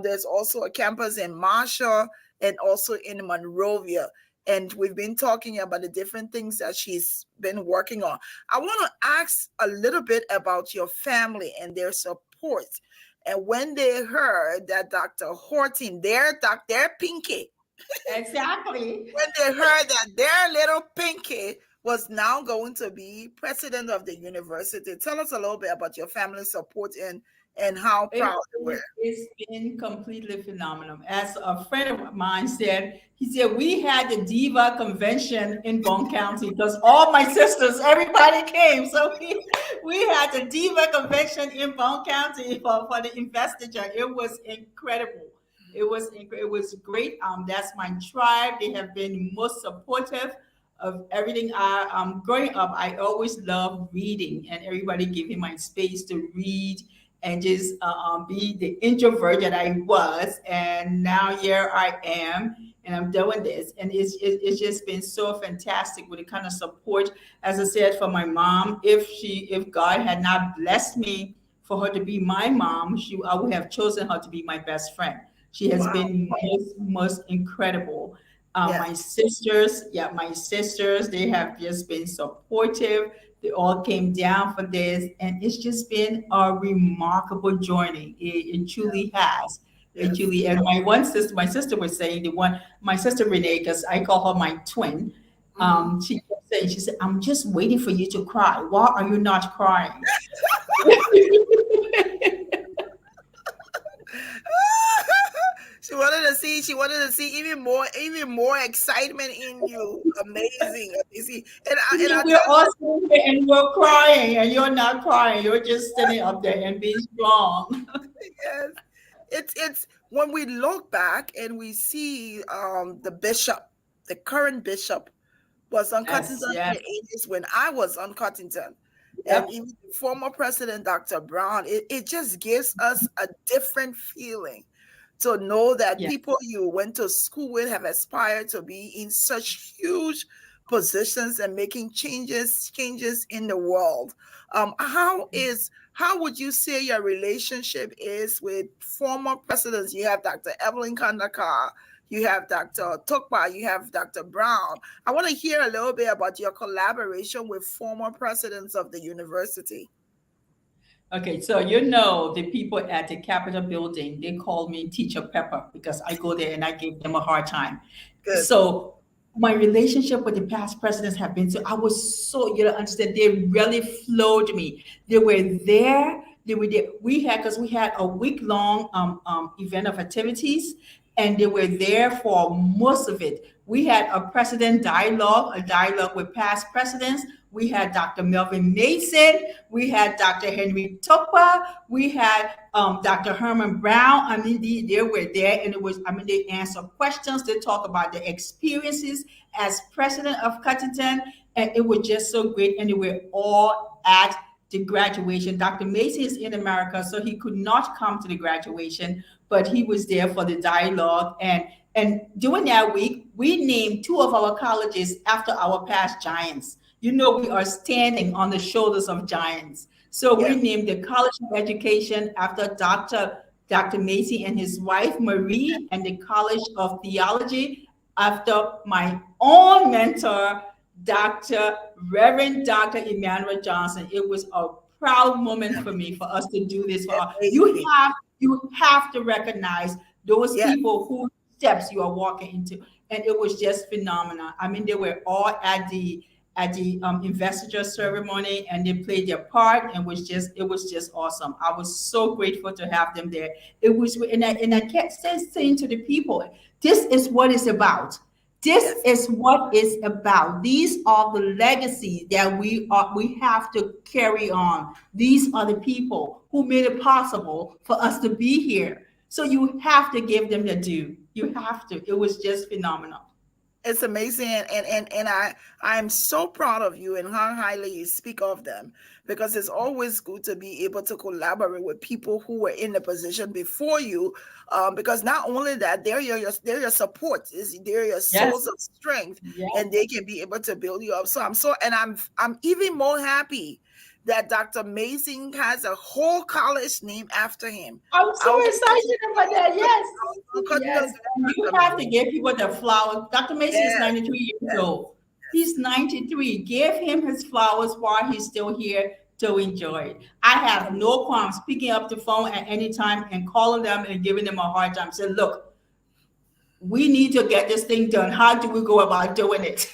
There's also a campus in Marshall and also in Monrovia, and we've been talking about the different things that she's been working on. I want to ask a little bit about your family and their support. And when they heard that Dr. Horton, their Pinky, Exactly. when they heard that their little Pinky was now going to be president of the university, tell us a little bit about your family support and how proud they were. It's been completely phenomenal. As a friend of mine said, he said we had the Diva convention in Bone County because all my sisters, everybody came. So we had the Diva convention in Bone County for the investiture. It was incredible. It was great. That's my tribe. They have been most supportive of everything. Growing up, I always loved reading, and everybody gave me my space to read and just be the introvert that I was. And now here I am, and I'm doing this, and it's just been so fantastic with the kind of support. As I said, for my mom, if God had not blessed me for her to be my mom, I would have chosen her to be my best friend. She has Wow. been most incredible. Yes. My sisters, they have just been supportive. They all came down for this, and it's just been a remarkable journey. It truly has. It Yes. truly. And my sister was saying my sister Renee, because I call her my twin. Mhm. She kept saying, she said, "I'm just waiting for you to cry. Why are you not crying?" She wanted to see even more excitement in you. Amazing. And I'll We're tell all sitting here and we're crying, and you're not crying. You're just sitting up there and being strong. you, yes. It's when we look back and we see the bishop, the current bishop was on Yes, Cuttington in yes, the 80s when I was on Cuttington. And yep, even the former president, Dr. Brown, it just gives us a different feeling to know that yeah. people you went to school with have aspired to be in such huge positions and making changes in the world. How would you say your relationship is with former presidents? You have Dr. Evelyn Kandakar, you have Dr. Tukpa, you have Dr. Brown. I want to hear a little bit about your collaboration with former presidents of the university. Okay, so you know the people at the Capitol building, they call me Teacher Pepper because I go there and I give them a hard time. Good. So my relationship with the past presidents have been so I was so you don't understand, they really flowed me. They were there, they were there. We had a week-long event of activities, and they were there for most of it. We had a dialogue with past presidents. We had Dr. Melvin Mason. We had Dr. Henry Tupper. We had Dr. Herman Brown. I mean, they were there, and they answer questions. They talk about their experiences as president of Cuttington, and it was just so great. And they were all at the graduation. Dr. Mason is in America, so he could not come to the graduation, but he was there for the dialogue. And during that week, we named 2 of our colleges after our past giants. You know, we are standing on the shoulders of giants. So Yeah. we named the College of Education after Dr. Macy and his wife, Marie, and the College of Theology after my own mentor, Reverend Dr. Emmanuel Johnson. It was a proud moment for me for us to do this. Amazing. You have to recognize those Yeah. people whose steps you are walking into. And it was just phenomenal. I mean, they were all at the investiture ceremony, and they played their part, and it was just awesome. I was so grateful to have them there. It was, and I kept saying to the people, this is what it's about. This is what it's about. These are the legacies that we have to carry on. These are the people who made it possible for us to be here. So you have to give them the due. You have to. It was just phenomenal. It's amazing, and I'm so proud of you and how highly you speak of them, because it's always good to be able to collaborate with people who were in the position before you, because not only that, they're your support, they're your source of strength, and they can be able to build you up. So I'm even more happy that Dr. Mazing has a whole college named after him. I'm so excited about that. Yes. You have to give people the flowers. Dr. Mazing is 93 years old. He's 93. Give him his flowers while he's still here to enjoy it. I have no qualms picking up the phone at any time and calling them and giving them a hard time. Say, look, we need to get this thing done. How do we go about doing it?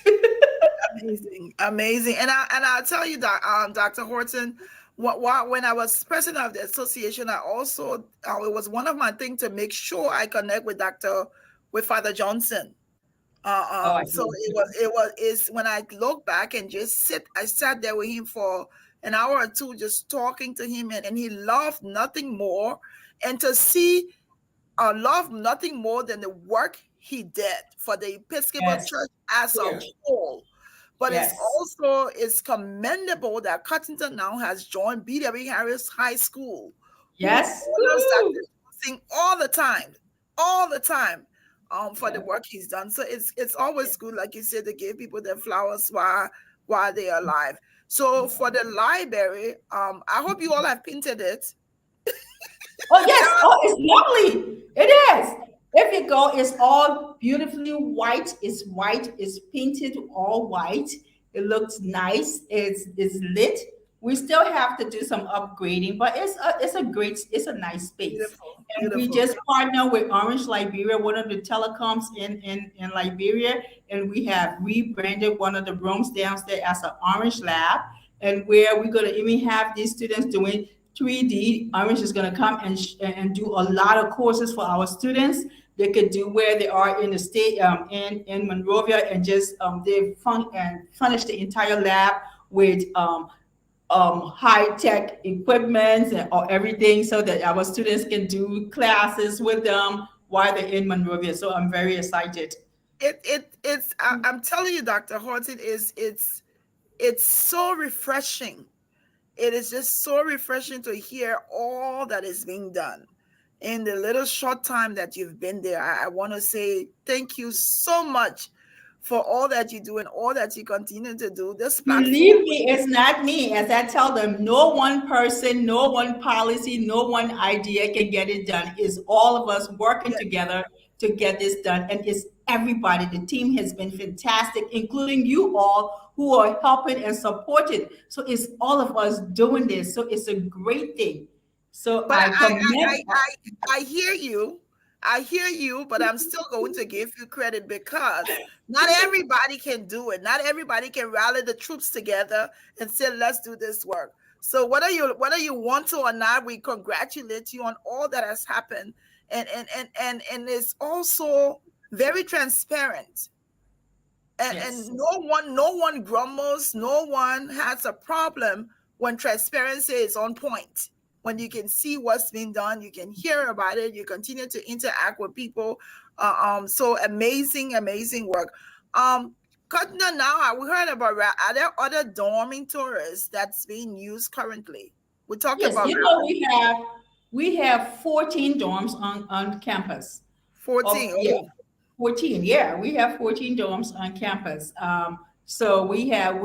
Amazing. And I'll tell you that, Dr. Horton, when I was president of the association, I also it was one of my things to make sure I connect with Father Johnson. So it's when I look back and I sat there with him for an hour or two, just talking to him, and he loved nothing more, and to see loved nothing more than the work he did for the Episcopal Church as a whole. But it's commendable that Cuttington now has joined B.W. Harris High School. Yes. All the time for the work he's done. So it's always good, like you said, to give people their flowers while they are alive. So for the library, I hope you all have painted it. Oh, yes. Oh, it's lovely. It is. If you go, it's all beautifully white. It's white. It's painted all white. It looks nice. It's lit. We still have to do some upgrading, but it's a nice space. Beautiful. We just partner with Orange Liberia, one of the telecoms in Liberia, and we have rebranded one of the rooms downstairs as an Orange Lab, and where we're going to even have these students doing 3D. Orange is going to come and do a lot of courses for our students. They could do where they are in the state, in Monrovia, and just they furnish the entire lab with high-tech equipment or everything, so that our students can do classes with them while they're in Monrovia. So I'm very excited. I'm telling you, Dr. Horton, it's so refreshing. It is just so refreshing to hear all that is being done in the little short time that you've been there. I want to say thank you so much for all that you do and all that you continue to do. This platform, believe me, it's not me. As I tell them, no one person, no one policy, no one idea can get it done. It's all of us working together to get this done. And it's everybody. The team has been fantastic, including you all who are helping and supporting. So it's all of us doing this. So it's a great thing. So but I hear you, but I'm still going to give you credit, because not everybody can do it. Not everybody can rally the troops together and say, let's do this work. So whether you want to or not, we congratulate you on all that has happened. And it's also very transparent. And no one grumbles, no one has a problem when transparency is on point. When you can see what's being done, you can hear about it, you continue to interact with people. So amazing work. Cuttington, now we heard about, are there other dormitories that's being used currently? We talked about. We have 14 dorms on campus. 14. 14. Yeah, we have 14 dorms on campus. So we have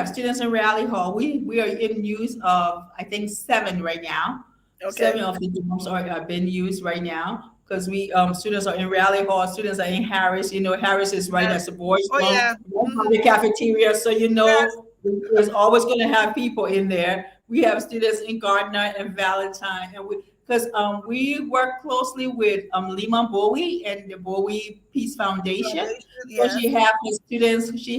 students in Rally Hall. We are in use of, I think, 7 right now. Okay. 7 of the dorms are being used right now, because we students are in Rally Hall, students are in Harris. Harris is right at the boys' room, the cafeteria. So there's always going to have people in there. We have students in Gardner and Valentine, and because we work closely with Lima Bowie and the Bowie Peace Foundation. So Yes. she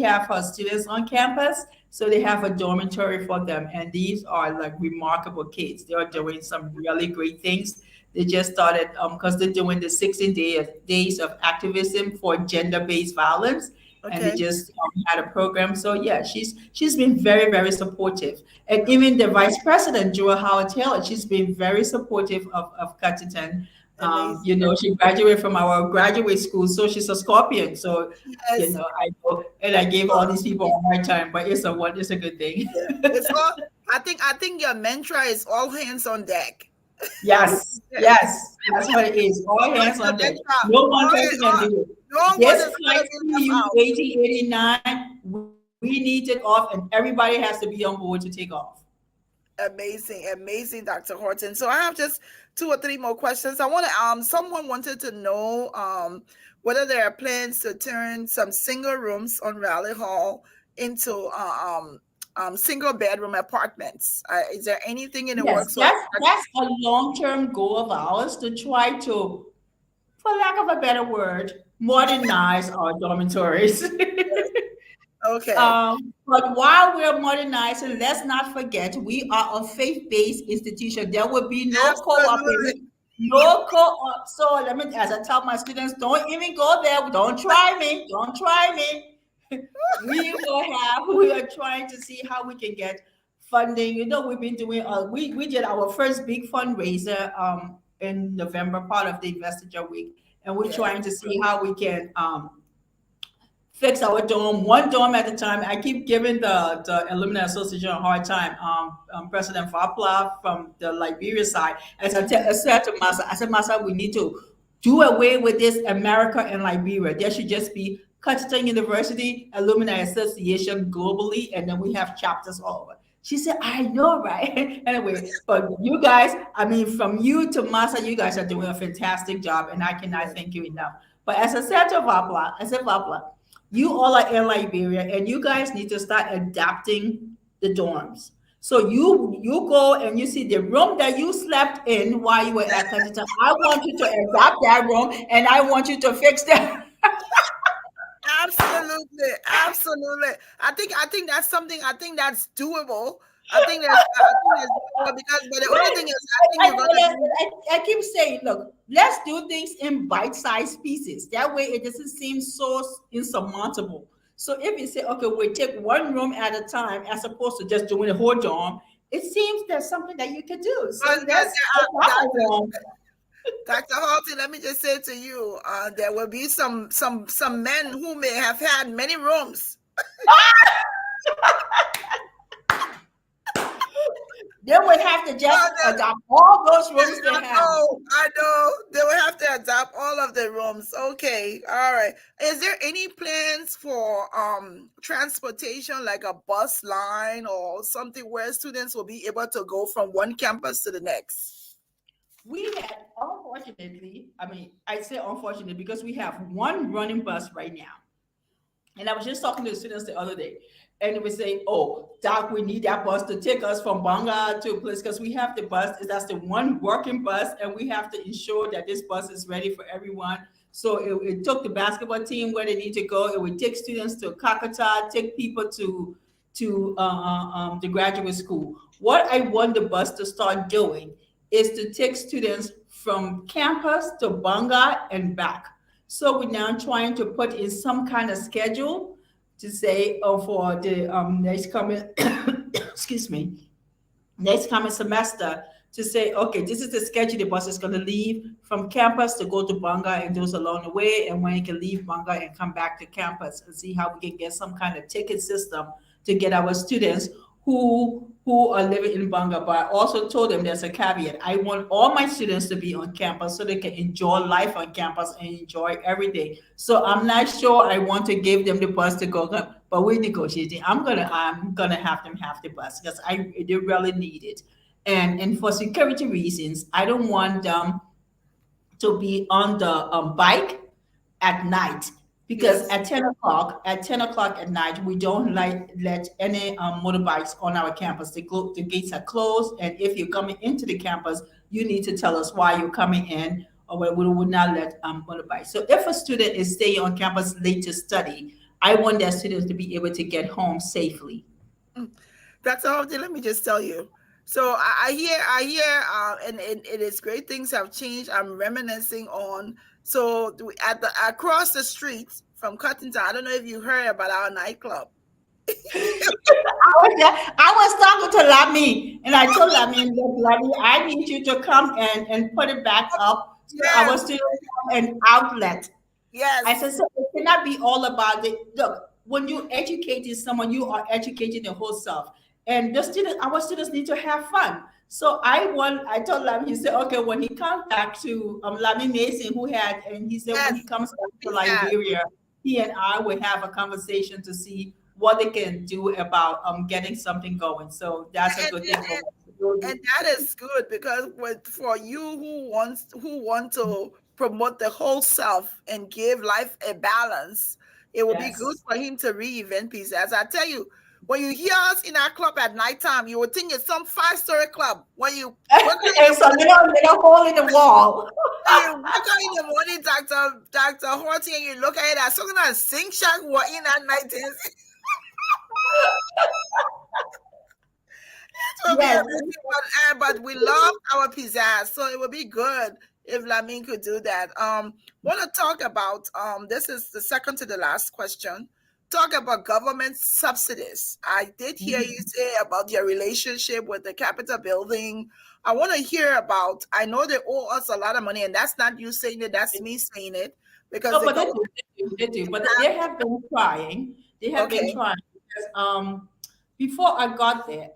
have her students on campus. So they have a dormitory for them. And these are like remarkable kids. They are doing some really great things. They just started because they're doing the 16 days of activism for gender-based violence, and they Okay. just had a program. So yeah, she's been very, very supportive, and even the vice president, Joel Howard Taylor, she's been very supportive of Cuttington. Amazing. She graduated from our graduate school, so she's a Scorpion. So Yes. I know, and I gave all these people a hard time, but it's a good thing. Yeah. It's all. I think your mantra is all hands on deck. Yes, yes, that's what it is. All hands That's on your deck. mantra. No one All person hands can on. do it. No one This is flight gonna be left to out. 1889, we need it off, and everybody has to be on board to take off. Amazing, amazing, Dr. Horton. So I have just 2 or 3 more questions. I want to someone wanted to know whether there are plans to turn some single rooms on Raleigh Hall into single bedroom apartments. Is there anything in the Yes, works? that's a long-term goal of ours to try to, for lack of a better word, modernize our dormitories. Okay. But while we're modernizing, let's not forget we are a faith-based institution. There will be no co-op. Absolutely. No co-op. So let me, as I tell my students, don't even go there. Don't try me. Don't try me. We are trying to see how we can get funding. We've been doing we did our first big fundraiser in November, part of the Investiture Week, and we're trying to see how we can fix our dorm, one dorm at a time. I keep giving the Alumni Association a hard time. President Vapla from the Liberia side, as I said to Masa, we need to do away with this America and Liberia. There should just be Cuttington University Alumni Association globally, and then we have chapters all over. She said, I know, right? Anyway, but you guys, I mean, from you to Masa, you guys are doing a fantastic job, and I cannot thank you enough. But as I said to Vapla, Vapla, you all are in Liberia, and you guys need to start adapting the dorms. So you go and you see the room that you slept in while you were at Cuttington. I want you to adapt that room, and I want you to fix that. Absolutely, absolutely. I think that's something. I think that's doable. I think that's doable because. But the only thing is, I think you're gonna. I keep saying, look, let's do things in bite-sized pieces. That way, it doesn't seem so insurmountable. So if you say, okay, we take one room at a time, as opposed to just doing a whole dorm, it seems there's something that you could do. So that's Dr. Horton, let me just say to you, there will be some men who may have had many rooms. They would have to just adopt all those rooms they have. I know. They will have to adopt all of the rooms. Okay. All right. Is there any plans for transportation, like a bus line or something where students will be able to go from one campus to the next? We had, unfortunately, I say unfortunately because we have one running bus right now. And I was just talking to the students the other day, and they were saying, oh, Doc, we need that bus to take us from Banga to a place because we have the bus. That's the one working bus, and we have to ensure that this bus is ready for everyone. So it took the basketball team where they need to go. It would take students to Kakata, take people to the graduate school. What I want the bus to start doing is to take students from campus to Banga and back. So we're now trying to put in some kind of schedule to say, for the next coming, excuse me, next coming semester, to say, okay, this is the schedule the bus is going to leave from campus to go to Banga and those along the way, and when it can leave Banga and come back to campus, and see how we can get some kind of ticket system to get our students who are living in Banga. But I also told them there's a caveat. I want all my students to be on campus so they can enjoy life on campus and enjoy everything. So I'm not sure I want to give them the bus to go, but we're negotiating. I'm gonna have them have the bus because they really need it. And for security reasons, I don't want them to be on the bike at night. Because at 10 o'clock at night, we don't let any motorbikes on our campus. The gates are closed, and if you're coming into the campus, you need to tell us why you're coming in, or we would not let one buy. So if a student is staying on campus late to study, I want that students to be able to get home safely. Dr. Horton, let me just tell you. So and it is great. Things have changed. I'm reminiscing on. So at the across the street from Cuttington, I don't know if you heard about our nightclub. I was talking to Lami, and I told Lami, look, Lami, I need you to come and put it back up. So I was still an outlet. Yes. I said, so it cannot be all about it. Look, when you educating someone, you are educating the whole self. And our students need to have fun. So I told Lami, he said, okay, when he comes back to Lami Mason, and he said, when he comes back to Liberia, he and I will have a conversation to see what they can do about getting something going. So that's a good thing. And that is good, because for you who want to promote the whole self and give life a balance, it will be good for him to reinvent pieces. As I tell you, when you hear us in our club at nighttime, you would think it's some 5-story club. When you it's a little hole in the wall. When you wake up in the morning, Dr. Horton, and you look at it as something like a sink shack we're in at night. Yes. But we love our pizzazz, so it would be good if Lamin could do that. Want to talk about this is the second to the last question. Talk about government subsidies. I did hear you say about your relationship with the Capitol building. I want to hear about. I know they owe us a lot of money, and that's not you saying it. That's me saying it. Because no, but they do. But they have been trying. They have been trying. Because, before I got there,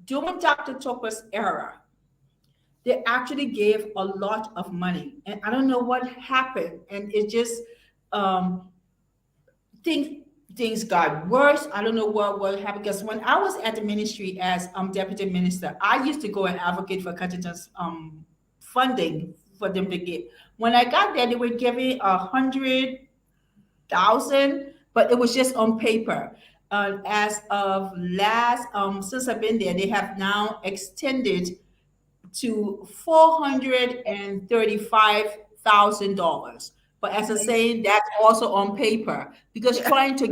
during Dr. Topper's era, they actually gave a lot of money, and I don't know what happened, and it just things got worse. I don't know what happened, because when I was at the ministry as deputy minister, I used to go and advocate for Cuttington's funding for them to give. When I got there, they were giving 100,000, but it was just on paper. As of last, since I've been there, they have now extended to $435,000. But as I'm saying, that's also on paper, because trying to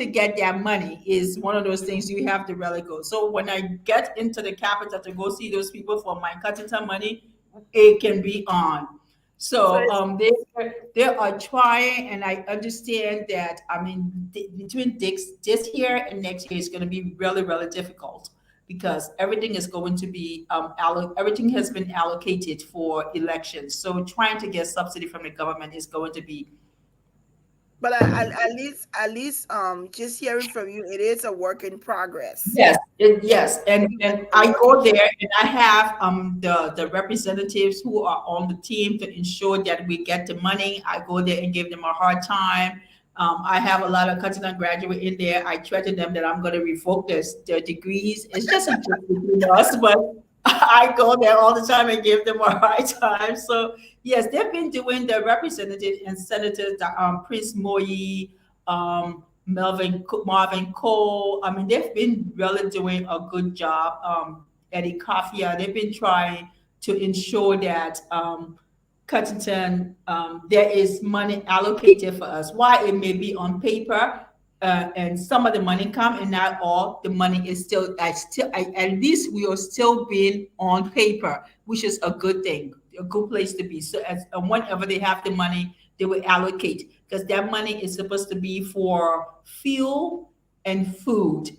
get that money is one of those things you have to really go. So when I get into the Capitol to go see those people for my Cuttington money, it can be on. So they are trying, and I understand that. I mean, between this year and next year is going to be really, really difficult, because everything is going to be everything has been allocated for elections. So trying to get subsidy from the government is going to be. But at least, just hearing from you, it is a work in progress. Yes, yes, and I go there, and I have the representatives who are on the team to ensure that we get the money. I go there and give them a hard time. I have a lot of Cuttington graduate in there. I threaten them that I'm going to revoke their degrees. It's just a joke between us, but I go there all the time and give them a hard time. So yes, they've been doing the representative and senators, Prince Moyi, Marvin Cole. I mean, they've been really doing a good job. Eddie Kafia, they've been trying to ensure that Cuttington, there is money allocated for us. Why it may be on paper, and some of the money come, and not all the money is still at least we are still being on paper, which is a good thing, a good place to be. So whenever they have the money, they will allocate, because that money is supposed to be for fuel and food,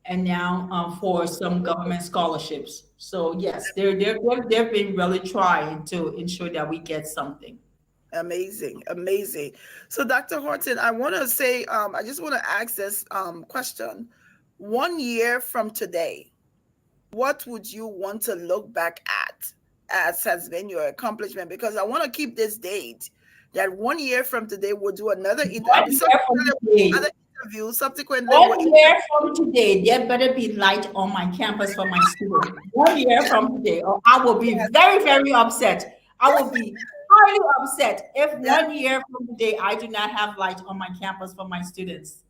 and now for some government scholarships. So yes, they've been really trying to ensure that we get something. Amazing. So Dr. Horton, I want to say, I just want to ask this question. 1 year from today, what would you want to look back at as has been your accomplishment? Because I want to keep this date, that 1 year from today we'll do another interview subsequently. 1 year from today, there better be light on my campus for my students. 1 year from today, or I will be very, very upset. I will be highly upset if 1 year from today I do not have light on my campus for my students.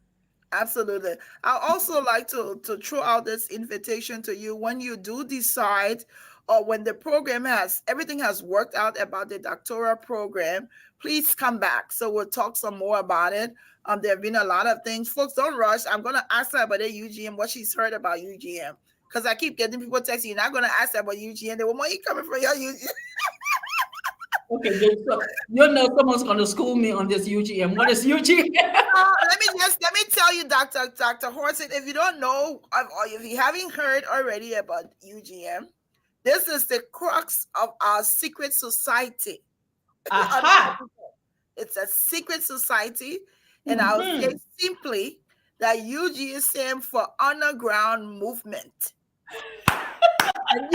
Absolutely. I also like to throw out this invitation to you when you do decide, or when the program has everything has worked out about the doctoral program, please come back. So we'll talk some more about it. There have been a lot of things. Folks, don't rush. I'm gonna ask her about the UGM, what she's heard about UGM. Because I keep getting people texting, you're not gonna ask her about UGM. They will, where you coming from your UGM? Okay, good. So you know someone's going to school me on this UGM. What is UGM? Let me tell you, Dr. Horton, if you don't know, or if you haven't heard already about UGM, this is the crux of our secret society. Aha. It's a secret society, and I'll say simply that UG is stands for underground movement. And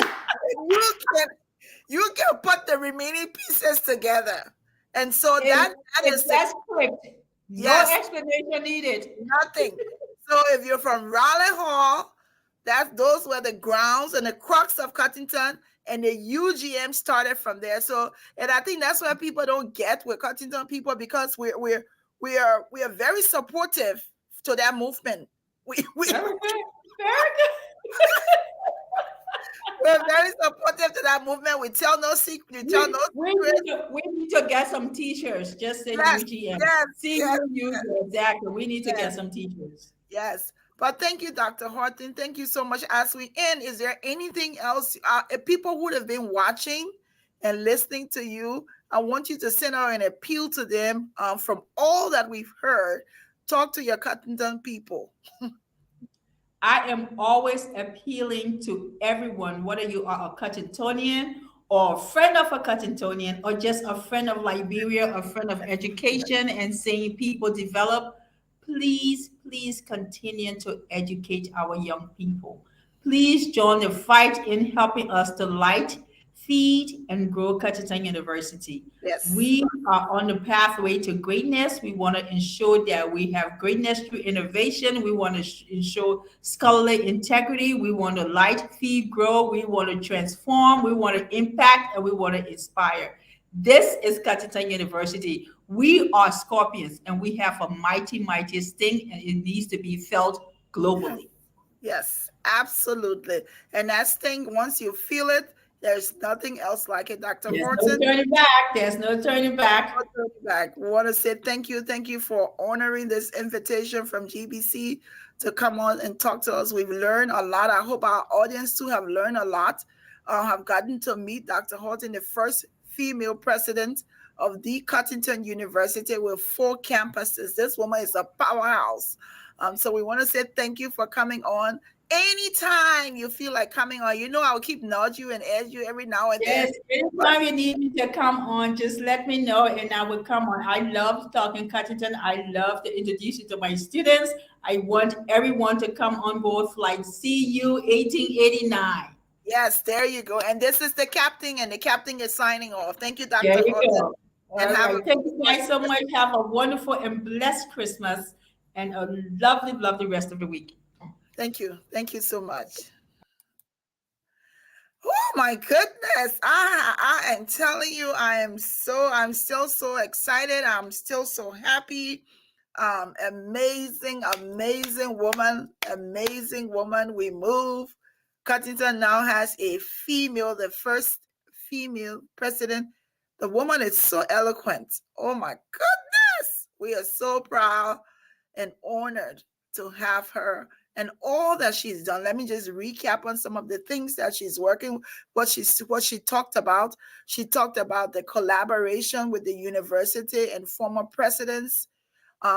you can put the remaining pieces together. And so that is that's quick. No explanation needed. Nothing. So if you're from Raleigh Hall, those were the grounds and the crux of Cuttington, and the UGM started from there. So, and I think that's why people don't get with Cuttington people, because we are very supportive to that movement. Very good. We're very supportive to that movement. We tell no secret. We need to get some T-shirts. Just say UGM. Exactly. We need to get some T-shirts. Yes. But thank you, Dr. Horton. Thank you so much. As we end, is there anything else? People who have been watching and listening to you, I want you to send out an appeal to them from all that we've heard. Talk to your Cuttington people. I am always appealing to everyone, whether you are a Cuttingtonian or a friend of a Cuttingtonian or just a friend of Liberia, a friend of education, and seeing people develop. Please continue to educate our young people. Please join the fight in helping us to light, feed, and grow Cuttington University. Yes. We are on the pathway to greatness. We want to ensure that we have greatness through innovation. We want to ensure scholarly integrity. We want to light, feed, grow. We want to transform. We want to impact, and we want to inspire. This is Cuttington University. We are scorpions, and we have a mighty, mighty sting, and it needs to be felt globally. Yes, absolutely. And that sting, once you feel it, there's nothing else like it, Dr. Horton. No turning back. There's no turning back. No turning back. We want to say thank you. Thank you for honoring this invitation from GBC to come on and talk to us. We've learned a lot. I hope our audience too have learned a lot. Have gotten to meet Dr. Horton, the first female president of the Cuttington University with 4 campuses. This woman is a powerhouse. So we want to say thank you for coming on. Anytime you feel like coming on, I'll keep nudging you and ask you every now and then. Anytime you need me to come on, just let me know and I will come on. I love talking Cuttington. I love to introduce you to my students. I want everyone to come on board flight CU 1889. Yes, there you go. And this is the captain, and the captain is signing off. Thank you, Dr. There you Horton. go. Thank you guys so much. Have a wonderful and blessed Christmas and a lovely, lovely rest of the week. Thank you. Thank you so much. Oh my goodness. I am telling you, I'm still so excited. I'm still so happy. Amazing woman. Amazing woman. We move. Cuttington now has a female, the first female president. The woman is so eloquent. Oh my goodness. We are so proud and honored to have her and all that she's done. Let me just recap on some of the things that she's working, what she talked about. She talked about the collaboration with the university and former presidents.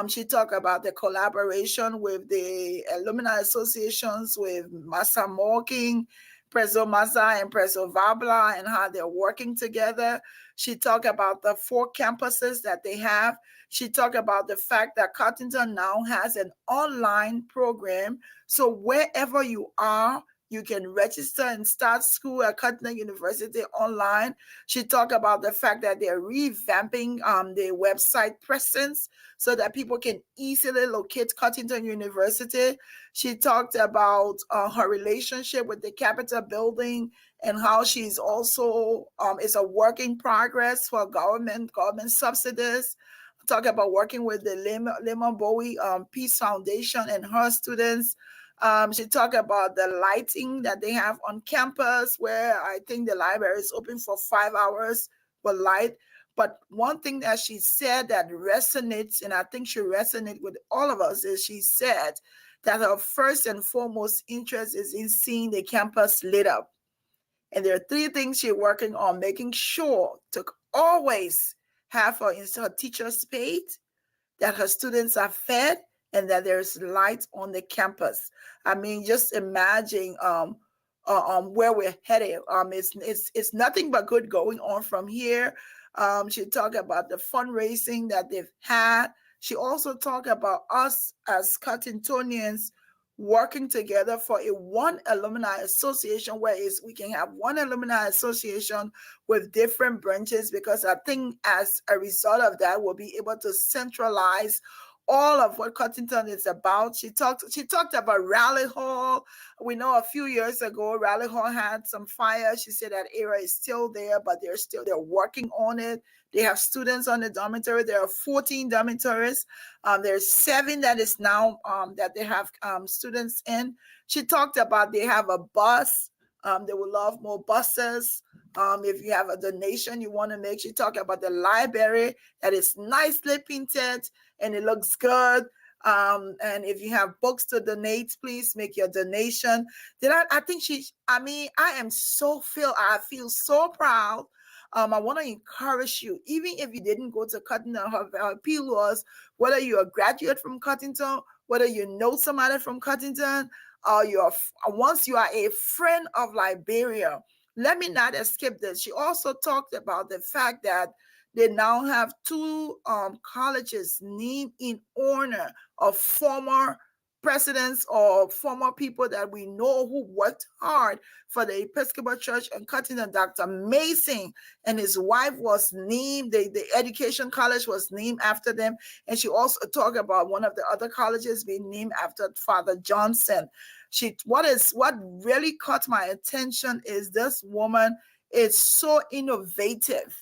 She talked about the collaboration with the alumni associations, with Massa Morking, Preso Massa and Preso Vabla, and how they're working together. She talked about the 4 campuses that they have. She talked about the fact that Cuttington now has an online program. So wherever you are, you can register and start school at Cuttington University online. She talked about the fact that they're revamping their website presence so that people can easily locate Cuttington University. She talked about her relationship with the Capitol building and how she's also, it's a work in progress for government subsidies talk about working with the Lemon Bowie Peace Foundation and her students. She talked about the lighting that they have on campus, where I think the library is open for 5 hours with light. But one thing that she said that resonates, and I think she resonates with all of us, is she said that her first and foremost interest is in seeing the campus lit up. And there are 3 things she's working on: making sure to always have her teachers paid, that her students are fed, and that there's light on the campus. I mean, just imagine where we're headed. It's nothing but good going on from here. She talked about the fundraising that they've had. She also talked about us as Cuttingtonians working together for one alumni association, where we can have one alumni association with different branches, because I think as a result of that, we'll be able to centralize all of what Cuttington is about. She talked about Rally Hall. We know a few years ago, Rally Hall had some fire. She said that area is still there, but they're working on it. They have students on the dormitory. There are 14 dormitories. There's 7 that is now that they have students in. She talked about they have a bus. They would love more buses. If you have a donation you want to make. She talked about the library that is nicely painted and it looks good. And if you have books to donate, please make your donation. I feel so proud. I want to encourage you, even if you didn't go to Cuttington, her appeal was whether you're a graduate from Cuttington, whether you know somebody from Cuttington, or once you are a friend of Liberia. Let me not escape this. She also talked about the fact that they now have 2 colleges named in honor of former presidents or former people that we know who worked hard for the Episcopal Church in Cuttington. Dr. Mason and his wife was named, the education college was named after them. And she also talked about one of the other colleges being named after Father Johnson. What really caught my attention is this woman is so innovative,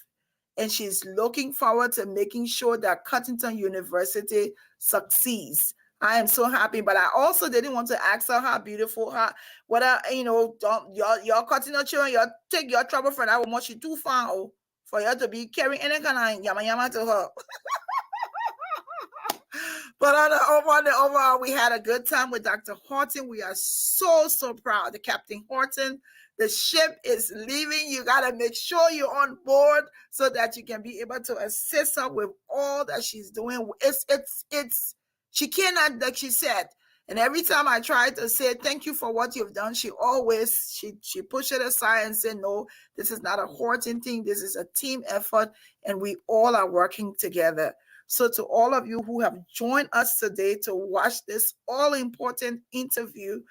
and she's looking forward to making sure that Cuttington University succeeds. I am so happy, but I also didn't want to ask her how beautiful don't your Cuttington children, you take your trouble friend. I will want you too far for you to be carrying any kind of yama yama to her. But on the overall, we had a good time with Dr. Horton. We are so proud. The Captain Horton, the ship is leaving. You got to make sure you're on board so that you can be able to assist her with all that she's doing. She cannot, like she said. And every time I try to say thank you for what you've done, she pushed it aside and said, no, this is not a Horton thing. This is a team effort, and we all are working together. So to all of you who have joined us today to watch this all-important interview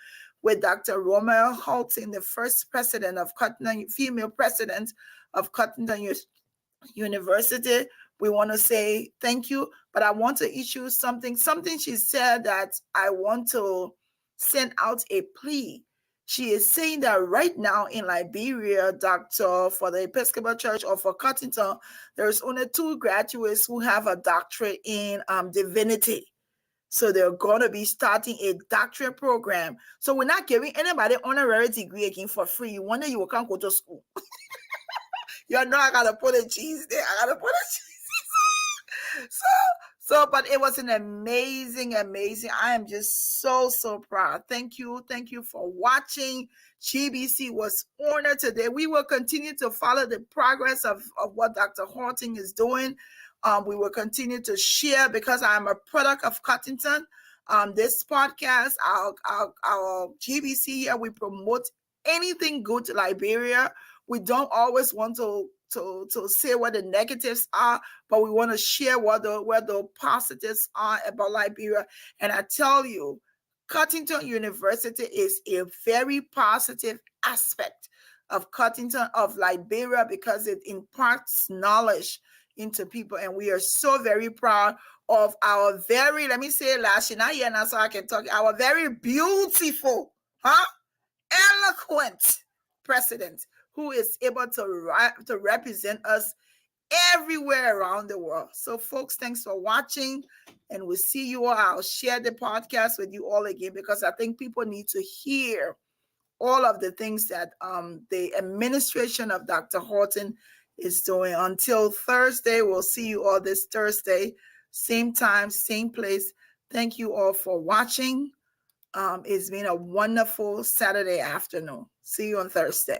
with Dr. Romelle Horton, the first president of Cuttington, female president of Cuttington University, we want to say thank you. But I want to issue something she said that I want to send out a plea. She is saying that right now in Liberia, for the Episcopal Church or for Cuttington, there's only 2 graduates who have a doctorate in divinity. So they're going to be starting a doctorate program. So we're not giving anybody honorary degree again for free. One day you can't go to school. You know I got to put a cheese there. But it was an amazing. I am just so proud. Thank you for watching. GBC was honored today. We will continue to follow the progress of what Dr. Horton is doing. We will continue to share, because I'm a product of Cuttington. This podcast, our GBC here, we promote anything good to Liberia. We don't always want to say what the negatives are, but we want to share where the positives are about Liberia. And I tell you, Cuttington University is a very positive aspect of Cuttington, of Liberia, because it imparts knowledge into people. And we are so very proud of our very, let me say it last year, not yet now, so I can talk, our very beautiful, eloquent president, who is able to represent us everywhere around the world. So, folks, thanks for watching, and we'll see you all. I'll share the podcast with you all again because I think people need to hear all of the things that the administration of Dr. Horton is doing. Until Thursday, we'll see you all this Thursday, same time, same place. Thank you all for watching. It's been a wonderful Saturday afternoon. See you on Thursday.